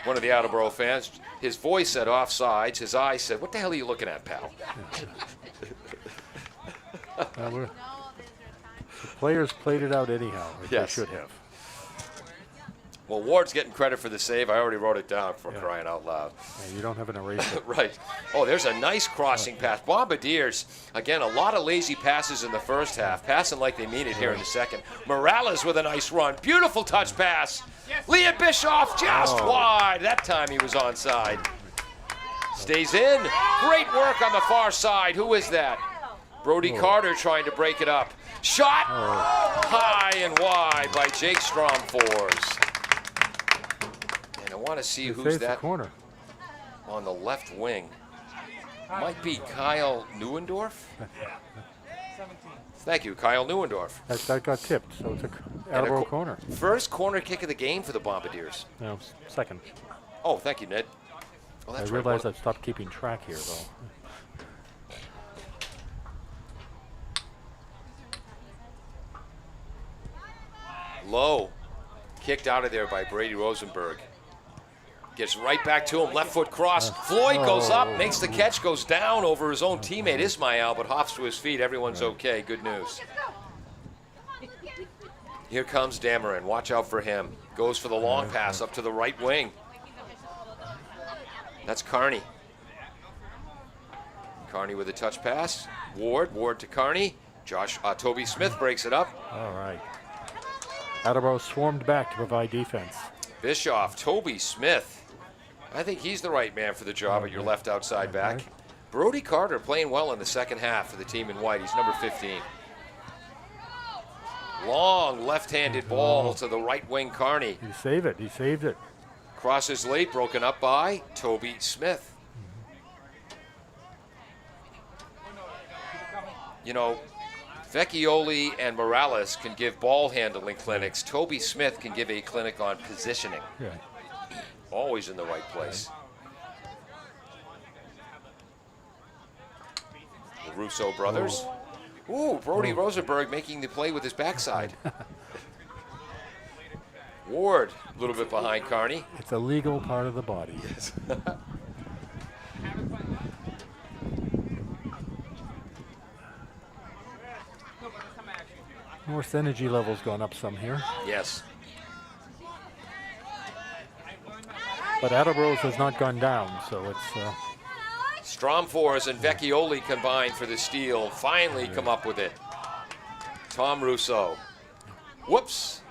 [SPEAKER 1] One of the Attleboro fans, his voice said offsides, his eyes said, what the hell are you looking at, pal?
[SPEAKER 2] The players played it out anyhow, as they should have.
[SPEAKER 1] Well, Ward's getting credit for the save. I already wrote it down for crying out loud.
[SPEAKER 2] Yeah, you don't have an eraser.
[SPEAKER 1] Right. Oh, there's a nice crossing pass. Bombardiers, again, a lot of lazy passes in the first half, passing like they mean it here in the second. Morales with a nice run. Beautiful touch pass. Liam Bischoff just wide. That time he was onside. Stays in. Great work on the far side. Who is that? Brody Carter trying to break it up. Shot high and wide by Jake Stromfors. And I want to see who's that
[SPEAKER 2] corner
[SPEAKER 1] on the left wing. Might be Kyle Neuendorf. Thank you, Kyle Neuendorf.
[SPEAKER 2] That got tipped, so it's a Attleboro corner.
[SPEAKER 1] First corner kick of the game for the Bombardiers.
[SPEAKER 2] No, second.
[SPEAKER 1] Oh, thank you, Ned. Oh,
[SPEAKER 2] I
[SPEAKER 1] that's
[SPEAKER 2] realized
[SPEAKER 1] right.
[SPEAKER 2] I've stopped keeping track here, though.
[SPEAKER 1] Low. Kicked out of there by Brady Rosenberg. Gets right back to him, left foot cross. Floyd goes up, makes the catch, goes down over his own teammate Ismail, but hops to his feet. Everyone's okay. Good news. Here comes Dameron. Watch out for him. Goes for the long pass up to the right wing. That's Carney. Carney with a touch pass. Ward to Carney. Toby Smith breaks it up.
[SPEAKER 2] All right. Attleboro swarmed back to provide defense.
[SPEAKER 1] Bischoff, Toby Smith. I think he's the right man for the job at your left outside back. Brody Carter playing well in the second half for the team in white. He's number 15. Long left-handed ball to the right wing, Carney.
[SPEAKER 2] He saved it. He saved it.
[SPEAKER 1] Crosses late, broken up by Toby Smith. You know, Vecchioli and Morales can give ball handling clinics. Toby Smith can give a clinic on positioning.
[SPEAKER 2] Yeah.
[SPEAKER 1] Always in the right place. The Russo brothers. Ooh, Brody Rosenberg making the play with his backside. Ward, a little bit behind Carney.
[SPEAKER 2] It's a legal part of the body.
[SPEAKER 1] Yes.
[SPEAKER 2] North's energy level's gone up some here.
[SPEAKER 1] Yes.
[SPEAKER 2] But Attleboro's has not gone down, so it's...
[SPEAKER 1] Stromfors and Vecchioli combined for the steal. Finally come up with it. Tom Russo. Whoops.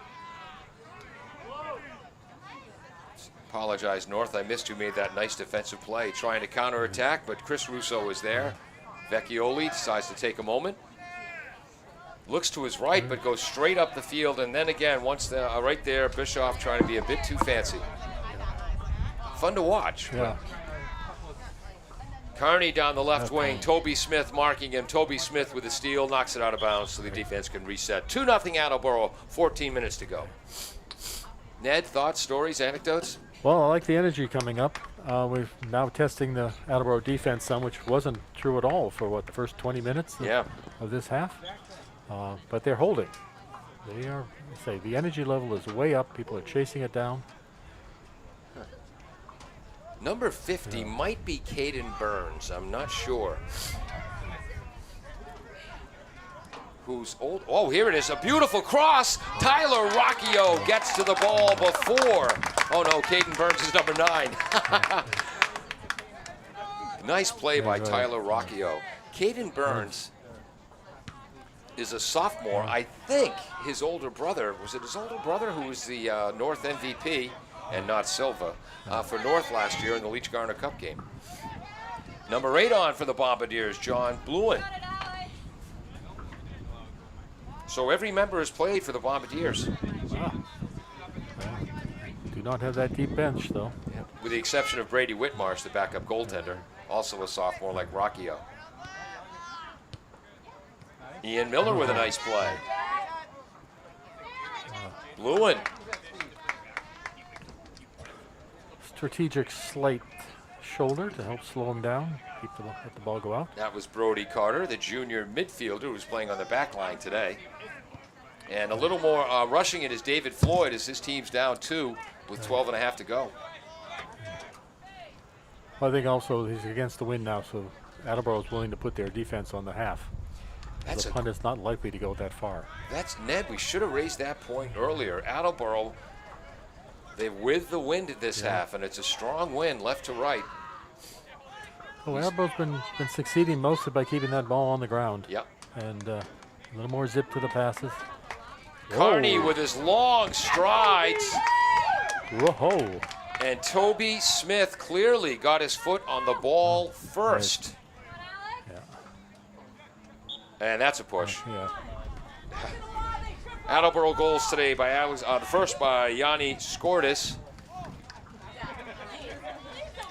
[SPEAKER 1] Apologize, North. I missed who made that nice defensive play. Trying to counterattack, but Chris Russo is there. Vecchioli decides to take a moment. Looks to his right, but goes straight up the field. And then again, once right there, Bischoff trying to be a bit too fancy. Fun to watch.
[SPEAKER 2] Yeah.
[SPEAKER 1] Carney down the left wing. Toby Smith marking him. Toby Smith with a steal, knocks it out of bounds so the defense can reset. 2-0 Attleboro, 14 minutes to go. Ned, thoughts, stories, anecdotes?
[SPEAKER 2] Well, I like the energy coming up. We're now testing the Attleboro defense some, which wasn't true at all for, the first 20 minutes of this half. But they're holding. They are, the energy level is way up. People are chasing it down.
[SPEAKER 1] Number 50 might be Caden Burns. I'm not sure. Who's old? Oh, here it is. A beautiful cross. Tyler Rocchio gets to the ball before. Oh, no. Caden Burns is number 9. Nice play by Tyler Rocchio. Caden Burns is a sophomore. I think his older brother, was it his older brother who was the North MVP, and not Silva, for North last year in the Leach Garner Cup game. Number 8 on for the Bombardiers, John Bluin. So every member has played for the Bombardiers.
[SPEAKER 2] Well, do not have that deep bench, though.
[SPEAKER 1] With the exception of Brady Whitmarsh, the backup goaltender, also a sophomore like Rocchio. Ian Miller with a nice play. Bluin.
[SPEAKER 2] Strategic slight shoulder to help slow him down, let the ball go out.
[SPEAKER 1] That was Brody Carter, the junior midfielder who's playing on the back line today. And a little more rushing it is David Floyd as his team's down 2 with 12.5 to go.
[SPEAKER 2] Well, I think also he's against the wind now, so Attleboro is willing to put their defense on the half. The punt is not likely to go that far.
[SPEAKER 1] That's Ned. We should have raised that point earlier. Attleboro, they're with the wind at this half, and it's a strong wind left to right.
[SPEAKER 2] Oh, Attleboro's been succeeding mostly by keeping that ball on the ground.
[SPEAKER 1] Yep.
[SPEAKER 2] And a little more zip to the passes.
[SPEAKER 1] Carney with his long strides.
[SPEAKER 2] Whoa.
[SPEAKER 1] And Toby Smith clearly got his foot on the ball first.
[SPEAKER 2] Yeah.
[SPEAKER 1] And that's a push.
[SPEAKER 2] Yeah.
[SPEAKER 1] Attleboro goals today by the first by Yanni Skortis,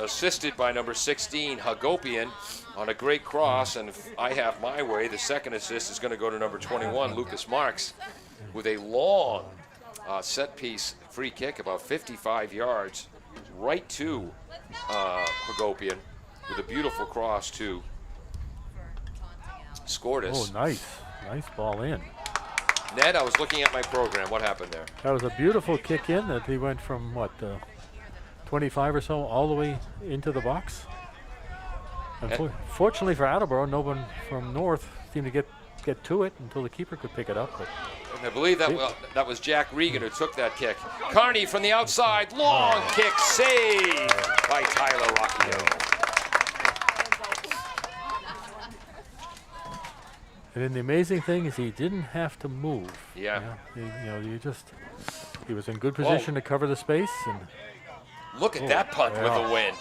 [SPEAKER 1] assisted by number 16 Hagopian on a great cross, and if I have my way, the second assist is going to go to number 21 Lucas Marks with a long set piece free kick about 55 yards right to Hagopian with a beautiful cross to Skortis.
[SPEAKER 2] Oh, nice ball in.
[SPEAKER 1] Ned, I was looking at my program. What happened there?
[SPEAKER 2] That was a beautiful kick in that he went from, 25 or so all the way into the box. Fortunately for Attleboro, no one from North seemed to get to it until the keeper could pick it up. But
[SPEAKER 1] and I believe that was Jack Regan who took that kick. Carney from the outside, long kick saved by Tyler Rocchio.
[SPEAKER 2] And then the amazing thing is he didn't have to move.
[SPEAKER 1] Yeah.
[SPEAKER 2] He was in good position to cover the space. And
[SPEAKER 1] look at that punt with the wind.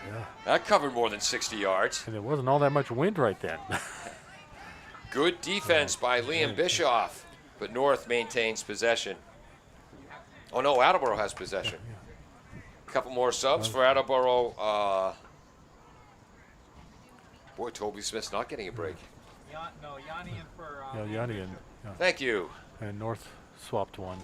[SPEAKER 2] Yeah.
[SPEAKER 1] That covered more than 60 yards.
[SPEAKER 2] And there wasn't all that much wind right then.
[SPEAKER 1] Good defense by Liam Bischoff. but North maintains possession. Oh no, Attleboro has possession. A couple more subs for Attleboro. Boy, Toby Smith's not getting a break.
[SPEAKER 2] Yanni and Yanni and
[SPEAKER 1] Thank you.
[SPEAKER 2] and North swapped one.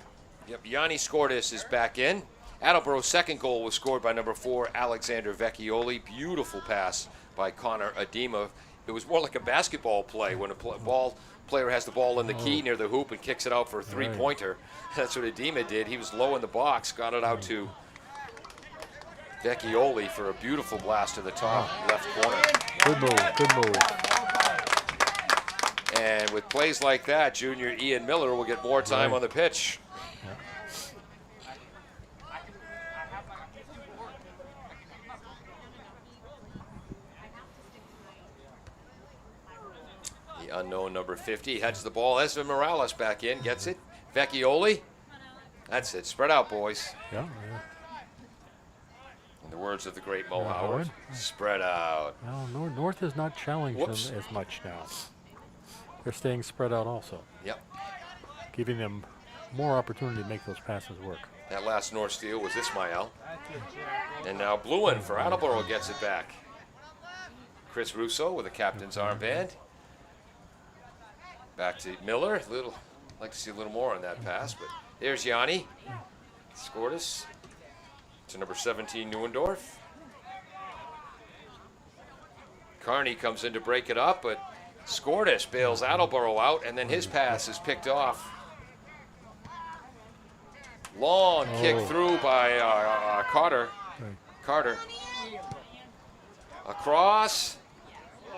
[SPEAKER 1] Yep, Yanni Skortis is back in. Attleboro's second goal was scored by number 4, Alexander Vecchioli. Beautiful pass by Connor Adema. It was more like a basketball play when a player has the ball in the key near the hoop and kicks it out for a three-pointer. That's what Adema did. He was low in the box, got it out to Vecchioli for a beautiful blast to the top left corner.
[SPEAKER 2] Good move, good move.
[SPEAKER 1] And with plays like that, junior Ian Miller will get more time on the pitch. The unknown number 50 heads the ball. Esvin Morales back in, gets it. Vecchioli. That's it. Spread out, boys.
[SPEAKER 2] Yeah.
[SPEAKER 1] In the words of the great Mo Howard, spread out.
[SPEAKER 2] No, North is not challenging them as much now. They're staying spread out also.
[SPEAKER 1] Yep.
[SPEAKER 2] Giving them more opportunity to make those passes work.
[SPEAKER 1] That last North steal was Ismael. And now Bluen for Attleboro gets it back. Chris Russo with a captain's armband. Back to Miller. Like to see a little more on that pass, but there's Yanni. Skortis to number 17, Neuendorf. Carney comes in to break it up, but Skortis bails Attleboro out, and then his pass is picked off. Long kick through by Carter. Carter. Across.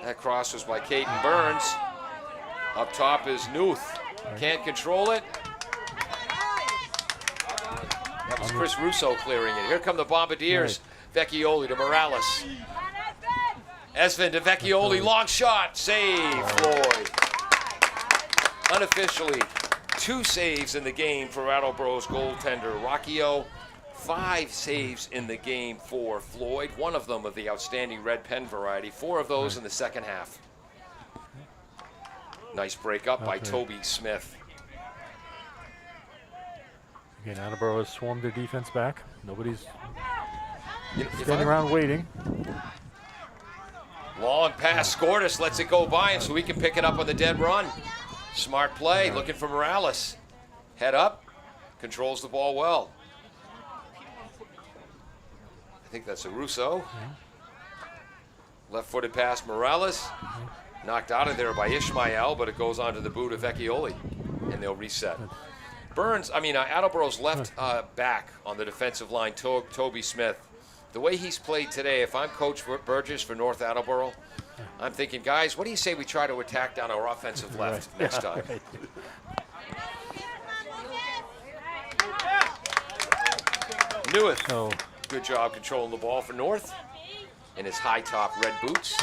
[SPEAKER 1] That cross was by Caden Burns. Up top is Newth. Can't control it. That was Chris Russo clearing it. Here come the Bombardiers. Vecchioli to Morales. Esvin to Vecchioli. Long shot. Save, Floyd. Unofficially, 2 saves in the game for Attleboro's goaltender, Rocchio. 5 saves in the game for Floyd. 1 of them of the outstanding red pen variety. 4 of those in the second half. Nice break up by Toby Smith.
[SPEAKER 2] Again, Attleboro has swarmed their defense back. Nobody's standing around waiting.
[SPEAKER 1] Long pass. Skortis lets it go by him so he can pick it up on the dead run. Smart play. Looking for Morales. Head up. Controls the ball well. I think that's a Russo. Left-footed pass. Morales. Knocked out of there by Ishmael, but it goes on to the boot of Vecchioli, and they'll reset. Attleboro's left back on the defensive line, Toby Smith. The way he's played today, if I'm Coach Burgess for North Attleboro, I'm thinking, guys, what do you say we try to attack down our offensive left next time? Newith, good job controlling the ball for North in his high-top red boots.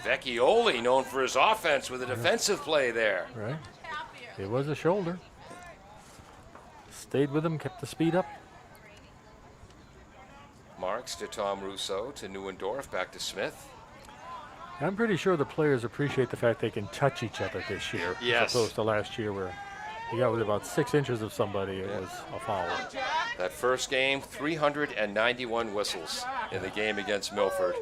[SPEAKER 1] Vecchioli, known for his offense, with a defensive play there.
[SPEAKER 2] Right. It was a shoulder. Stayed with him, kept the speed up.
[SPEAKER 1] Marks to Tom Russo to Neuendorf, back to Smith.
[SPEAKER 2] I'm pretty sure the players appreciate the fact they can touch each other this year, as opposed to last year where you got within about 6 inches of somebody, it was a foul.
[SPEAKER 1] That first game, 391 whistles in the game against Milford.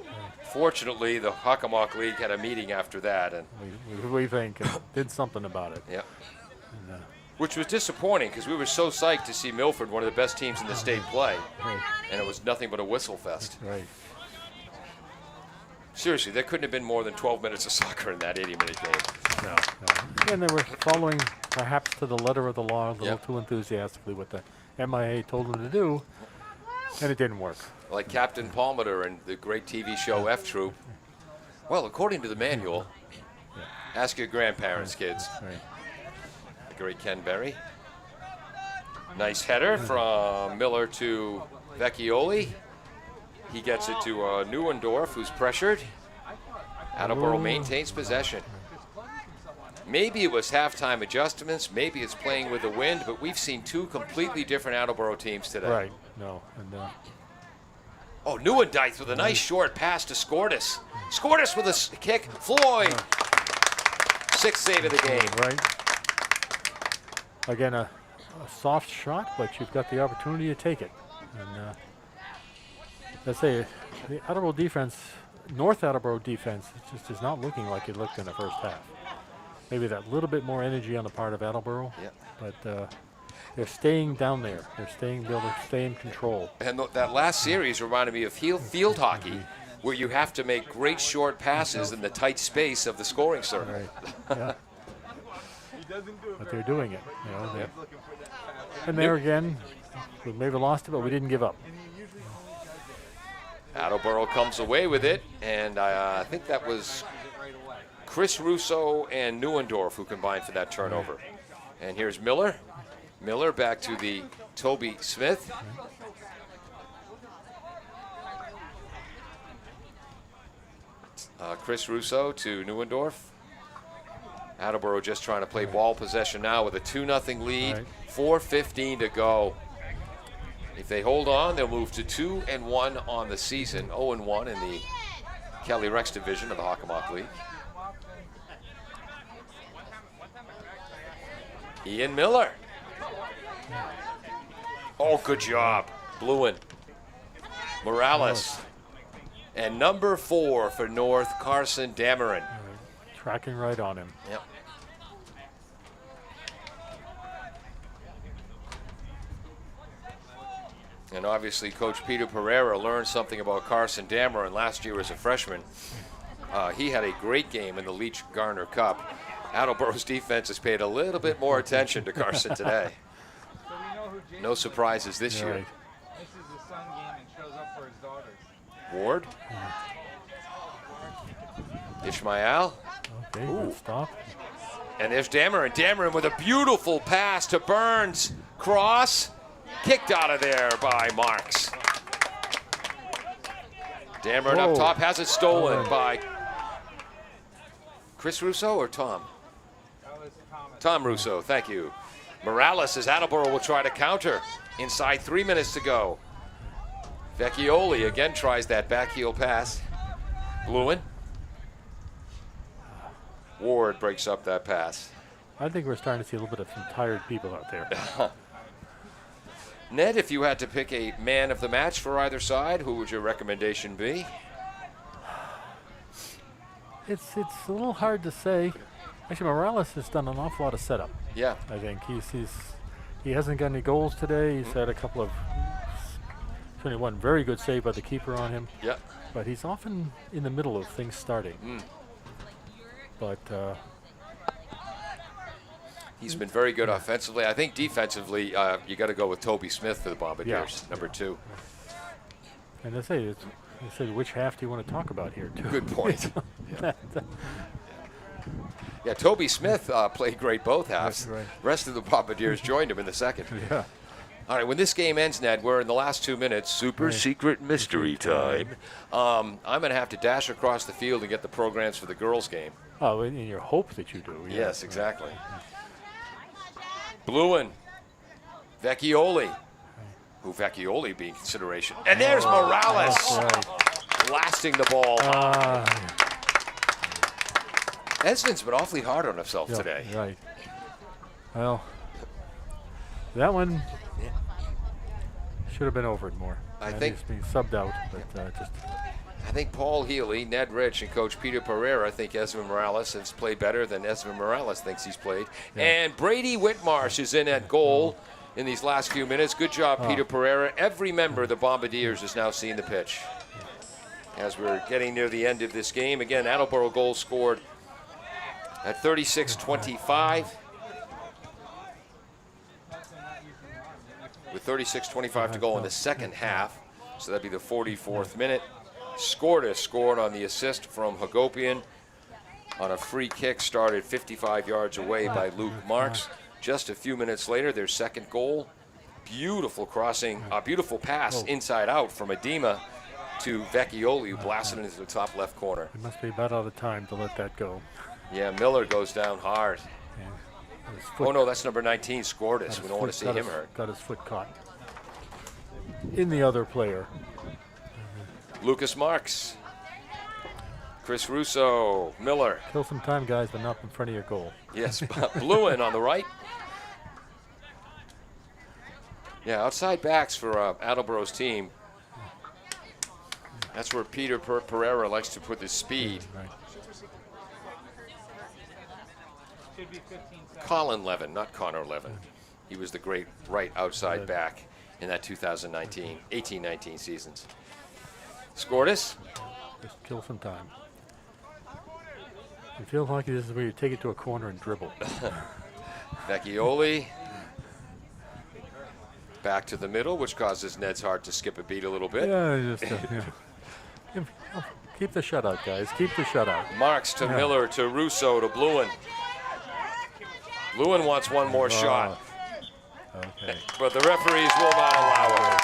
[SPEAKER 1] Fortunately, the Hockomock League had a meeting after that, and
[SPEAKER 2] we think did something about it.
[SPEAKER 1] Yep. Which was disappointing because we were so psyched to see Milford, one of the best teams in the state, play, and it was nothing but a whistle fest.
[SPEAKER 2] Right.
[SPEAKER 1] Seriously, there couldn't have been more than 12 minutes of soccer in that 80-minute game.
[SPEAKER 2] No. And they were following perhaps to the letter of the law a little too enthusiastically what the MIA told them to do, and it didn't work. Like
[SPEAKER 1] Captain Palmater and the great TV show F Troop. Well, according to the manual, ask your grandparents, kids.
[SPEAKER 2] Right.
[SPEAKER 1] The great Ken Berry. Nice header from Miller to Vecchioli. He gets it to Neuendorf, who's pressured. Attleboro maintains possession. Maybe it was halftime adjustments. Maybe it's playing with the wind. But we've seen two completely different Attleboro teams today.
[SPEAKER 2] Right. No. And
[SPEAKER 1] Oh, Neuendythe with a nice short pass to Scortis. Scortis with a kick. Floyd. Sixth save of the game.
[SPEAKER 2] right. Again, a soft shot, but you've got the opportunity to take it. And let's say the Attleboro defense, North Attleboro defense, it just is not looking like it looked in the first half. Maybe that little bit more energy on the part of Attleboro, but they're staying down there. They're staying in control.
[SPEAKER 1] And that last series reminded me of field hockey, where you have to make great short passes in the tight space of the scoring circle.
[SPEAKER 2] Right. Yeah. But they're doing it. You know, and there again, we maybe lost it, but we didn't give up.
[SPEAKER 1] Attleboro comes away with it, and I think that was Chris Russo and Neuendorf who combined for that turnover. And here's Miller. Miller back to the Toby Smith. Chris Russo to Neuendorf. Attleboro just trying to play ball possession now with a 2-0 lead.
[SPEAKER 2] Right.
[SPEAKER 1] 4:15 to go. If they hold on, they'll move to 2-1 on the season. 0-1 in the Kelly Rex division of the Hockomock League. Ian Miller. Oh, good job. Bluen. Morales. And number 4 for North, Carson Dameron.
[SPEAKER 2] Tracking right on him.
[SPEAKER 1] Yep. And obviously, Coach Peter Pereira learned something about Carson Dameron last year as a freshman. He had a great game in the Leach Garner Cup. Attleboro's defense has paid a little bit more attention to Carson today. No surprises this year.
[SPEAKER 2] Right.
[SPEAKER 6] This is his son game and shows up for his daughters.
[SPEAKER 1] Ward. Ishmael.
[SPEAKER 2] Okay, good stop.
[SPEAKER 1] And there's Dameron. Dameron with a beautiful pass to Burns. Cross. Kicked out of there by Marks. Dameron up top has it stolen by Chris Russo or Tom?
[SPEAKER 6] That was Thomas.
[SPEAKER 1] Tom Russo, thank you. Morales as Attleboro will try to counter. Inside 3 minutes to go. Vecchioli again tries that back heel pass. Bluen. Ward breaks up that pass.
[SPEAKER 2] I think we're starting to see a little bit of some tired people out there.
[SPEAKER 1] Ned, if you had to pick a man of the match for either side, who would your recommendation be?
[SPEAKER 2] It's a little hard to say. Actually, Morales has done an awful lot of setup.
[SPEAKER 1] Yeah.
[SPEAKER 2] I think he hasn't got any goals today. He's had a couple of, certainly one very good save by the keeper on him.
[SPEAKER 1] Yeah.
[SPEAKER 2] But he's often in the middle of things starting. But
[SPEAKER 1] he's been very good offensively. I think defensively, you got to go with Toby Smith for the Bombardiers, number 2.
[SPEAKER 2] and they say which half do you want to talk about here too?
[SPEAKER 1] Good point. Yeah, Toby Smith played great both halves.
[SPEAKER 2] Right.
[SPEAKER 1] Rest of the Bombardiers joined him in the second.
[SPEAKER 2] Yeah.
[SPEAKER 1] All right, when this game ends, Ned, we're in the last 2 minutes. Super secret mystery time. I'm going to have to dash across the field and get the programs for the girls' game.
[SPEAKER 2] Oh, in your hope that you do. Yeah.
[SPEAKER 1] Yes, exactly. Bluen. Vecchioli. Who Vecchioli being consideration. And there's Morales.
[SPEAKER 2] Right.
[SPEAKER 1] Blasting the ball. Esmond's been awfully hard on himself today.
[SPEAKER 2] Right. Well, that one should have been over it more.
[SPEAKER 1] I think
[SPEAKER 2] he's being subbed out, but just.
[SPEAKER 1] I think Paul Healy, Ned Rich, and Coach Peter Pereira think Esmond Morales has played better than Esmond Morales thinks he's played. Yeah. And Brady Whitmarsh is in at goal in these last few minutes. Good job, Peter Pereira. Every member of the Bombardiers is now seeing the pitch. As we're getting near the end of this game, again, Attleboro goal scored at 36-25. With 36-25 to go in the second half. So that'd be the 44th minute. Scored on the assist from Hagopian on a free kick started 55 yards away by Luke Marks. Just a few minutes later, their second goal. Beautiful crossing, a beautiful pass inside out from Adema to Vecchioli, who blasted into the top left corner.
[SPEAKER 2] It must be about out of time to let that go.
[SPEAKER 1] Yeah, Miller goes down hard.
[SPEAKER 2] And his foot
[SPEAKER 1] Oh, no, that's number 19,
[SPEAKER 2] got
[SPEAKER 1] Scortis.
[SPEAKER 2] his
[SPEAKER 1] We don't want to
[SPEAKER 2] foot-
[SPEAKER 1] see
[SPEAKER 2] got
[SPEAKER 1] him
[SPEAKER 2] his-
[SPEAKER 1] hurt.
[SPEAKER 2] Got his foot caught in the other player.
[SPEAKER 1] Lucas Marks. Chris Russo. Miller.
[SPEAKER 2] Kill some time, guys, but not in front of your goal.
[SPEAKER 1] Yes, Bluen on the right. Yeah, outside backs for Attleboro's team. That's where Peter Pereira likes to put the speed.
[SPEAKER 2] Right.
[SPEAKER 6] Should be 15 seconds.
[SPEAKER 1] Colin Levin, not Connor Levin. He was the great right outside back in that 2019, 18-19 seasons. Scortis.
[SPEAKER 2] Just kill some time. It feels like this is where you take it to a corner and dribble.
[SPEAKER 1] Vecchioli. Back to the middle, which causes Ned's heart to skip a beat a little bit.
[SPEAKER 2] Yeah, just keep the shutout, guys. Keep the shutout.
[SPEAKER 1] Marks to Miller to Russo to Bluen. Bluen wants one more shot,
[SPEAKER 2] Okay.
[SPEAKER 1] but the referees will not allow it.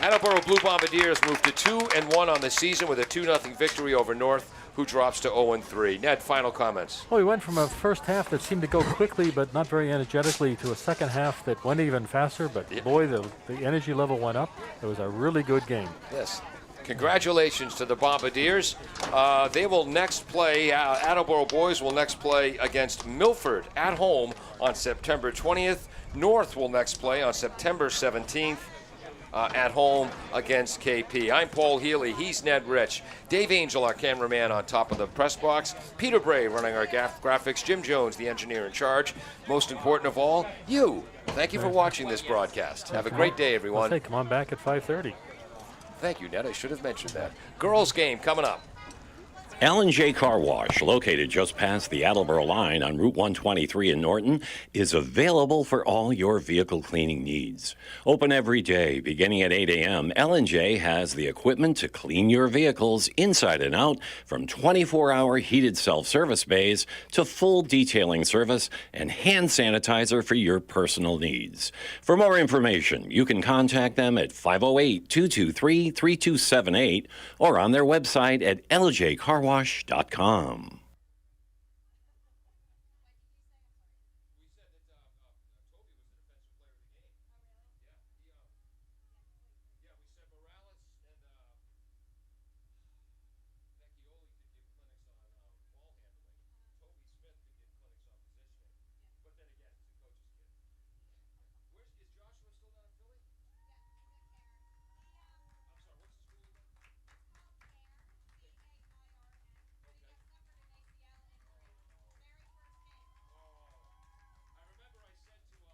[SPEAKER 1] Attleboro Blue Bombardiers moved to 2-1 on the season with a 2-0 victory over North, who drops to 0-3. Ned, final comments.
[SPEAKER 2] Well, we went from a first half that seemed to go quickly but not very energetically to a second half that went even faster, but boy, the energy level went up. It was a really good game.
[SPEAKER 1] Yes. Congratulations to the Bombardiers. They will next play, Attleboro boys will next play against Milford at home on September 20th. North will next play on September 17th. At home against KP. I'm Paul Healy. He's Ned Rich. Dave Angel, our cameraman on top of the press box. Peter Bray running our graphics. Jim Jones, the engineer in charge. Most important of all, you. Thank you for watching this broadcast. Have a great day, everyone.
[SPEAKER 2] Hey, come on back at 5:30.
[SPEAKER 1] Thank you, Ned. I should have mentioned that. Girls game coming up.
[SPEAKER 3] L&J Car Wash, located just past the Attleboro line on Route 123 in Norton, is available for all your vehicle cleaning needs. Open every day, beginning at 8 a.m., L&J has the equipment to clean your vehicles inside and out, from 24-hour heated self-service bays to full detailing service and hand sanitizer for your personal needs. For more information, you can contact them at 508-223-3278 or on their website at ljcarwash.com.